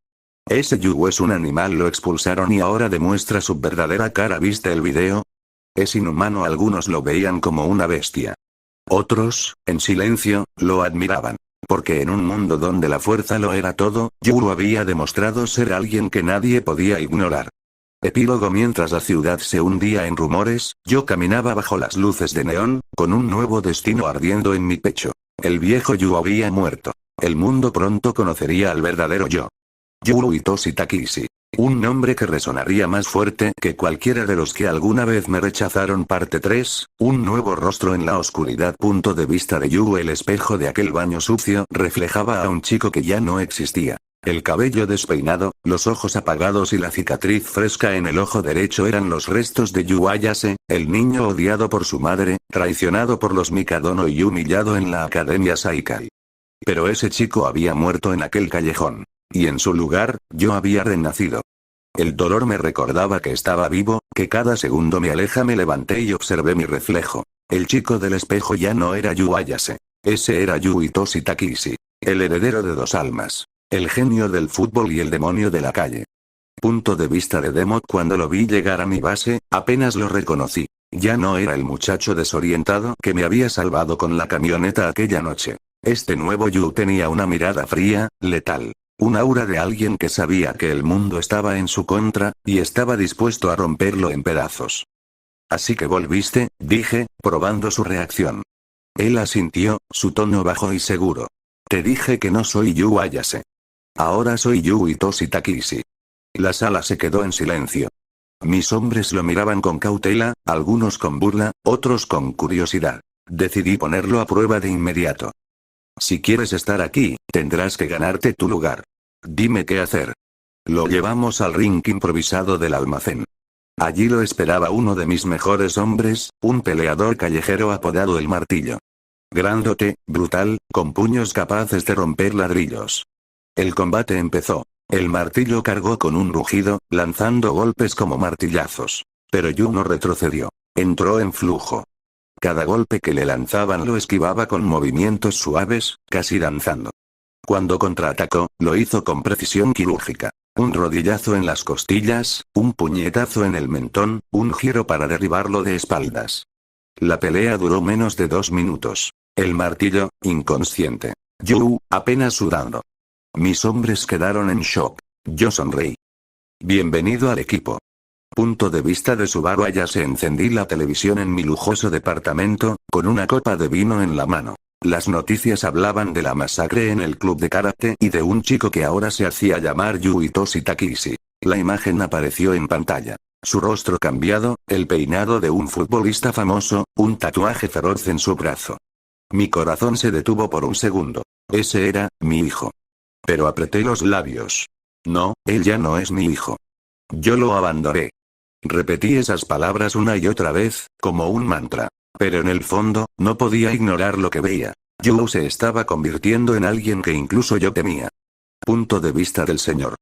Ese Yu es un animal, lo expulsaron y ahora demuestra su verdadera cara. ¿Viste el video? Es inhumano. Algunos lo veían como una bestia. Otros, en silencio, lo admiraban. Porque en un mundo donde la fuerza lo era todo, Yu había demostrado ser alguien que nadie podía ignorar. Epílogo. Mientras la ciudad se hundía en rumores, yo caminaba bajo las luces de neón, con un nuevo destino ardiendo en mi pecho. El viejo Yu había muerto. El mundo pronto conocería al verdadero yo. Yu Hitoshi Takishi. Un nombre que resonaría más fuerte que cualquiera de los que alguna vez me rechazaron. Parte 3, un nuevo rostro en la oscuridad. Punto de vista de Yu. El espejo de aquel baño sucio reflejaba a un chico que ya no existía. El cabello despeinado, los ojos apagados y la cicatriz fresca en el ojo derecho eran los restos de Yu Ayase, el niño odiado por su madre, traicionado por los Mikadono y humillado en la Academia Saikai. Pero ese chico había muerto en aquel callejón. Y en su lugar, yo había renacido. El dolor me recordaba que estaba vivo, que cada segundo me aleja. Me levanté y observé mi reflejo. El chico del espejo ya no era Yu Ayase. Ese era Yu Hitoshi Takishi. El heredero de dos almas. El genio del fútbol y el demonio de la calle. Punto de vista de Demot. Cuando lo vi llegar a mi base, apenas lo reconocí. Ya no era el muchacho desorientado que me había salvado con la camioneta aquella noche. Este nuevo Yu tenía una mirada fría, letal. Un aura de alguien que sabía que el mundo estaba en su contra, y estaba dispuesto a romperlo en pedazos. Así que volviste, dije, probando su reacción. Él asintió, su tono bajo y seguro. Te dije que no soy Yu Ayase. Ahora soy Yu Hitoshi Takishi. La sala se quedó en silencio. Mis hombres lo miraban con cautela, algunos con burla, otros con curiosidad. Decidí ponerlo a prueba de inmediato. Si quieres estar aquí, tendrás que ganarte tu lugar. Dime qué hacer. Lo llevamos al ring improvisado del almacén. Allí lo esperaba uno de mis mejores hombres, un peleador callejero apodado El Martillo. Grandote, brutal, con puños capaces de romper ladrillos. El combate empezó. El Martillo cargó con un rugido, lanzando golpes como martillazos. Pero Yu no retrocedió. Entró en flujo. Cada golpe que le lanzaban lo esquivaba con movimientos suaves, casi danzando. Cuando contraatacó, lo hizo con precisión quirúrgica. Un rodillazo en las costillas, un puñetazo en el mentón, un giro para derribarlo de espaldas. La pelea duró menos de 2 minutos. El martillo, inconsciente. Yu, apenas sudando. Mis hombres quedaron en shock. Yo sonreí. Bienvenido al equipo. Punto de vista de Subaru Ayase. Encendí la televisión en mi lujoso departamento, con una copa de vino en la mano. Las noticias hablaban de la masacre en el club de karate y de un chico que ahora se hacía llamar Yuitoshi Takishi. La imagen apareció en pantalla. Su rostro cambiado, el peinado de un futbolista famoso, un tatuaje feroz en su brazo. Mi corazón se detuvo por un segundo. Ese era, mi hijo. Pero apreté los labios. No, él ya no es mi hijo. Yo lo abandoné. Repetí esas palabras una y otra vez, como un mantra. Pero en el fondo, no podía ignorar lo que veía. Yu se estaba convirtiendo en alguien que incluso yo temía. Punto de vista del señor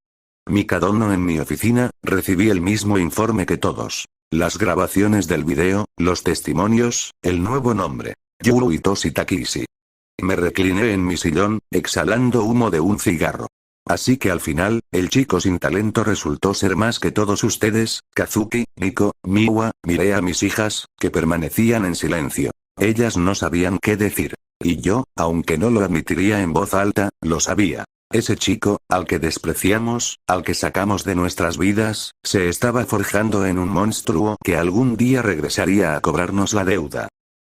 Mikadono. En mi oficina, recibí el mismo informe que todos. Las grabaciones del video, los testimonios, el nuevo nombre. Yuitoshi Takishi. Me recliné en mi sillón, exhalando humo de un cigarro. Así que al final, el chico sin talento resultó ser más que todos ustedes, Kazuki, Miko, Miwa, miré a mis hijas, que permanecían en silencio. Ellas no sabían qué decir. Y yo, aunque no lo admitiría en voz alta, lo sabía. Ese chico, al que despreciamos, al que sacamos de nuestras vidas, se estaba forjando en un monstruo que algún día regresaría a cobrarnos la deuda.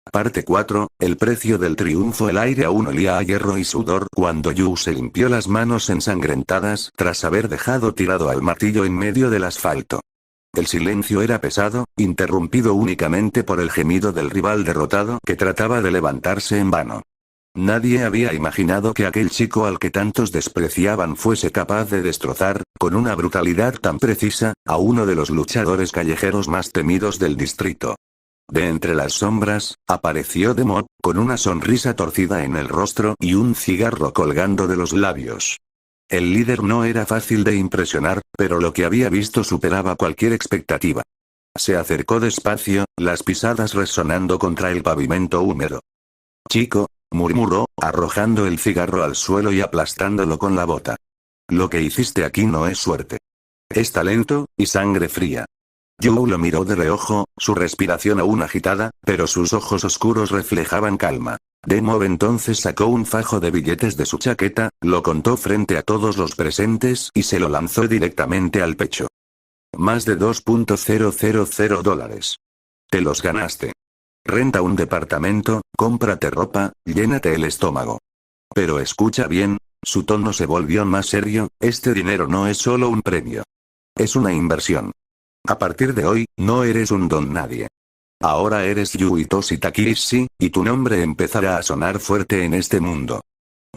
Parte 4, el precio del triunfo. El aire aún olía a hierro y sudor cuando Yu se limpió las manos ensangrentadas tras haber dejado tirado al martillo en medio del asfalto. El silencio era pesado, interrumpido únicamente por el gemido del rival derrotado que trataba de levantarse en vano. Nadie había imaginado que aquel chico al que tantos despreciaban fuese capaz de destrozar, con una brutalidad tan precisa, a uno de los luchadores callejeros más temidos del distrito. De entre las sombras, apareció Demot, con una sonrisa torcida en el rostro y un cigarro colgando de los labios. El líder no era fácil de impresionar, pero lo que había visto superaba cualquier expectativa. Se acercó despacio, las pisadas resonando contra el pavimento húmedo. «Chico», murmuró, arrojando el cigarro al suelo y aplastándolo con la bota. «Lo que hiciste aquí no es suerte. Es talento, y sangre fría». Yu lo miró de reojo, su respiración aún agitada, pero sus ojos oscuros reflejaban calma. Demov entonces sacó un fajo de billetes de su chaqueta, lo contó frente a todos los presentes y se lo lanzó directamente al pecho. Más de $2.000. Te los ganaste. Renta un departamento, cómprate ropa, llénate el estómago. Pero escucha bien, su tono se volvió más serio, este dinero no es solo un premio. Es una inversión. A partir de hoy, no eres un don nadie. Ahora eres Yuitoshi Takishi, y tu nombre empezará a sonar fuerte en este mundo.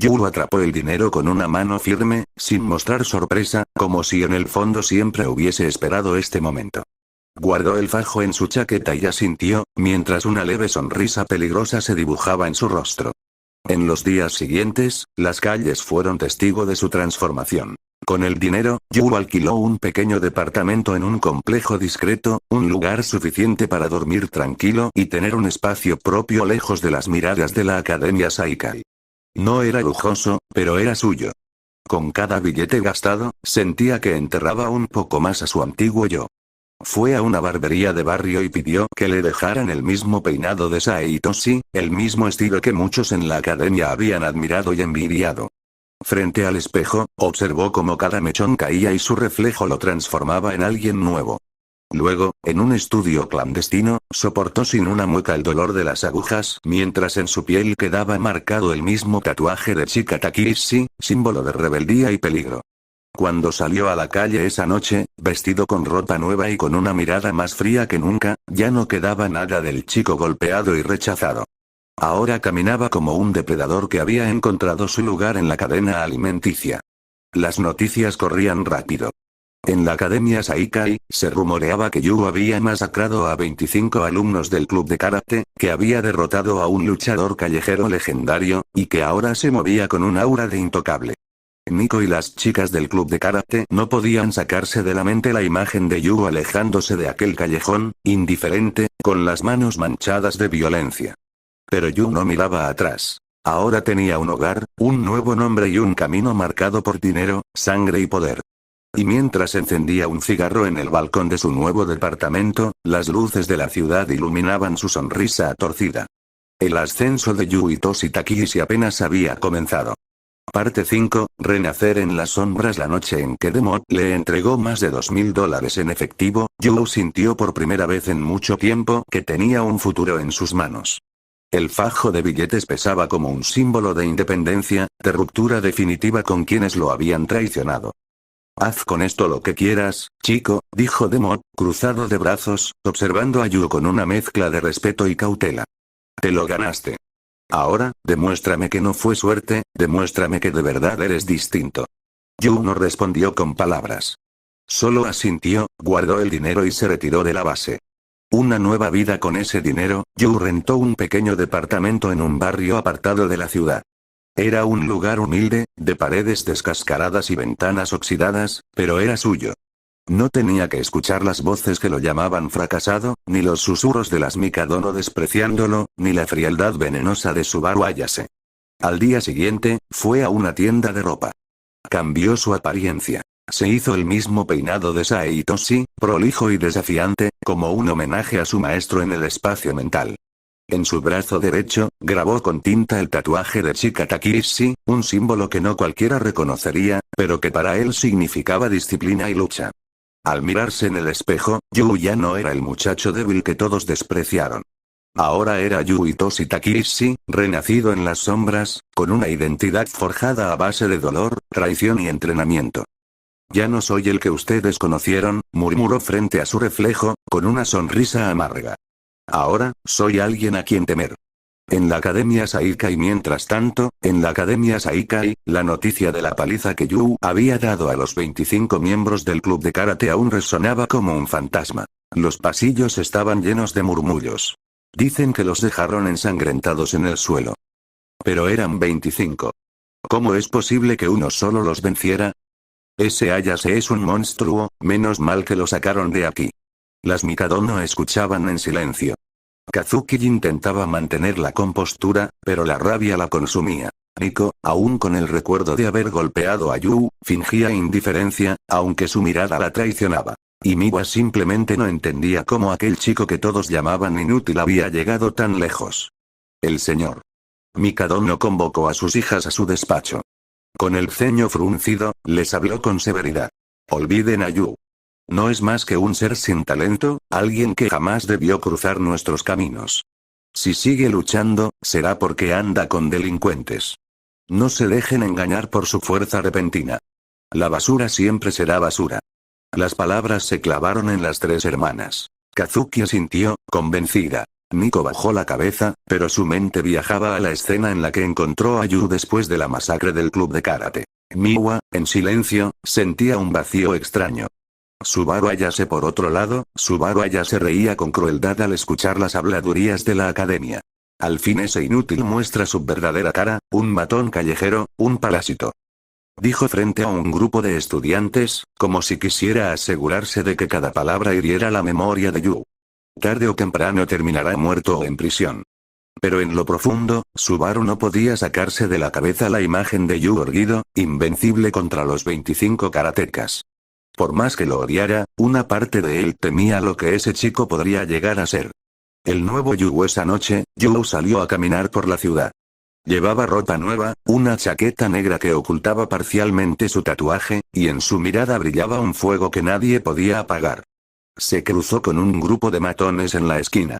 Yu atrapó el dinero con una mano firme, sin mostrar sorpresa, como si en el fondo siempre hubiese esperado este momento. Guardó el fajo en su chaqueta y asintió, mientras una leve sonrisa peligrosa se dibujaba en su rostro. En los días siguientes, las calles fueron testigo de su transformación. Con el dinero, Yu alquiló un pequeño departamento en un complejo discreto, un lugar suficiente para dormir tranquilo y tener un espacio propio lejos de las miradas de la Academia Saikai. No era lujoso, pero era suyo. Con cada billete gastado, sentía que enterraba un poco más a su antiguo yo. Fue a una barbería de barrio y pidió que le dejaran el mismo peinado de Saitoshi, el mismo estilo que muchos en la academia habían admirado y envidiado. Frente al espejo, observó cómo cada mechón caía y su reflejo lo transformaba en alguien nuevo. Luego, en un estudio clandestino, soportó sin una mueca el dolor de las agujas mientras en su piel quedaba marcado el mismo tatuaje de Chika Takishi, símbolo de rebeldía y peligro. Cuando salió a la calle esa noche, vestido con ropa nueva y con una mirada más fría que nunca, ya no quedaba nada del chico golpeado y rechazado. Ahora caminaba como un depredador que había encontrado su lugar en la cadena alimenticia. Las noticias corrían rápido. En la Academia Saikai, se rumoreaba que Yu había masacrado a 25 alumnos del club de karate, que había derrotado a un luchador callejero legendario, y que ahora se movía con un aura de intocable. Nico y las chicas del club de karate no podían sacarse de la mente la imagen de Yu alejándose de aquel callejón, indiferente, con las manos manchadas de violencia. Pero Yu no miraba atrás. Ahora tenía un hogar, un nuevo nombre y un camino marcado por dinero, sangre y poder. Y mientras encendía un cigarro en el balcón de su nuevo departamento, las luces de la ciudad iluminaban su sonrisa torcida. El ascenso de Yu Itoshi Takeshi apenas había comenzado. Parte 5, Renacer en las sombras. La noche en que Demot le entregó más de $2000 en efectivo, Yu sintió por primera vez en mucho tiempo que tenía un futuro en sus manos. El fajo de billetes pesaba como un símbolo de independencia, de ruptura definitiva con quienes lo habían traicionado. Haz con esto lo que quieras, chico, dijo Demot, cruzado de brazos, observando a Yu con una mezcla de respeto y cautela. Te lo ganaste. Ahora, demuéstrame que no fue suerte, demuéstrame que de verdad eres distinto. Yu no respondió con palabras. Solo asintió, guardó el dinero y se retiró de la base. Una nueva vida con ese dinero, Yu rentó un pequeño departamento en un barrio apartado de la ciudad. Era un lugar humilde, de paredes descascaradas y ventanas oxidadas, pero era suyo. No tenía que escuchar las voces que lo llamaban fracasado, ni los susurros de las Mikadono despreciándolo, ni la frialdad venenosa de Subaru Ayase. Al día siguiente, fue a una tienda de ropa. Cambió su apariencia. Se hizo el mismo peinado de Sae Itoshi, prolijo y desafiante, como un homenaje a su maestro en el espacio mental. En su brazo derecho, grabó con tinta el tatuaje de Chika Takeshi, un símbolo que no cualquiera reconocería, pero que para él significaba disciplina y lucha. Al mirarse en el espejo, Yu ya no era el muchacho débil que todos despreciaron. Ahora era Yu Itoshi Takeshi, renacido en las sombras, con una identidad forjada a base de dolor, traición y entrenamiento. Ya no soy el que ustedes conocieron, murmuró frente a su reflejo, con una sonrisa amarga. Ahora, soy alguien a quien temer. En la Academia Saikai. Mientras tanto, en la Academia Saikai, la noticia de la paliza que Yu había dado a los 25 miembros del club de karate aún resonaba como un fantasma. Los pasillos estaban llenos de murmullos. Dicen que los dejaron ensangrentados en el suelo. Pero eran 25. ¿Cómo es posible que uno solo los venciera? Ese Ayase es un monstruo, menos mal que lo sacaron de aquí. Las Mikadono escuchaban en silencio. Kazuki intentaba mantener la compostura, pero la rabia la consumía. Nico, aún con el recuerdo de haber golpeado a Yu, fingía indiferencia, aunque su mirada la traicionaba. Y Miwa simplemente no entendía cómo aquel chico que todos llamaban inútil había llegado tan lejos. El señor Mikadono convocó a sus hijas a su despacho. Con el ceño fruncido, les habló con severidad. Olviden a Yu. No es más que un ser sin talento, alguien que jamás debió cruzar nuestros caminos. Si sigue luchando, será porque anda con delincuentes. No se dejen engañar por su fuerza repentina. La basura siempre será basura. Las palabras se clavaron en las tres hermanas. Kazuki asintió, convencida. Nico bajó la cabeza, pero su mente viajaba a la escena en la que encontró a Yu después de la masacre del club de karate. Miwa, en silencio, sentía un vacío extraño. Subaru Ayase por otro lado, Subaru Ayase reía con crueldad al escuchar las habladurías de la academia. Al fin ese inútil muestra su verdadera cara, un matón callejero, un parásito. Dijo frente a un grupo de estudiantes, como si quisiera asegurarse de que cada palabra hiriera la memoria de Yu. Tarde o temprano terminará muerto o en prisión. Pero en lo profundo, Subaru no podía sacarse de la cabeza la imagen de Yu erguido, invencible contra los 25 karatecas. Por más que lo odiara, una parte de él temía lo que ese chico podría llegar a ser. El nuevo Yu. Esa noche, Yu salió a caminar por la ciudad. Llevaba ropa nueva, una chaqueta negra que ocultaba parcialmente su tatuaje, y en su mirada brillaba un fuego que nadie podía apagar. Se cruzó con un grupo de matones en la esquina.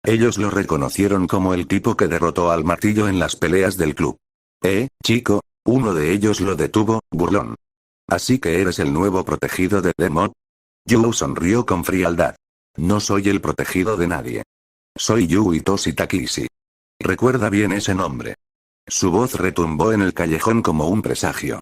Ellos lo reconocieron como el tipo que derrotó al martillo en las peleas del club. Chico, uno de ellos lo detuvo, burlón. ¿Así que eres el nuevo protegido de Demot? Yu sonrió con frialdad. No soy el protegido de nadie. Soy Yu Itoshi Takeshi. Recuerda bien ese nombre. Su voz retumbó en el callejón como un presagio.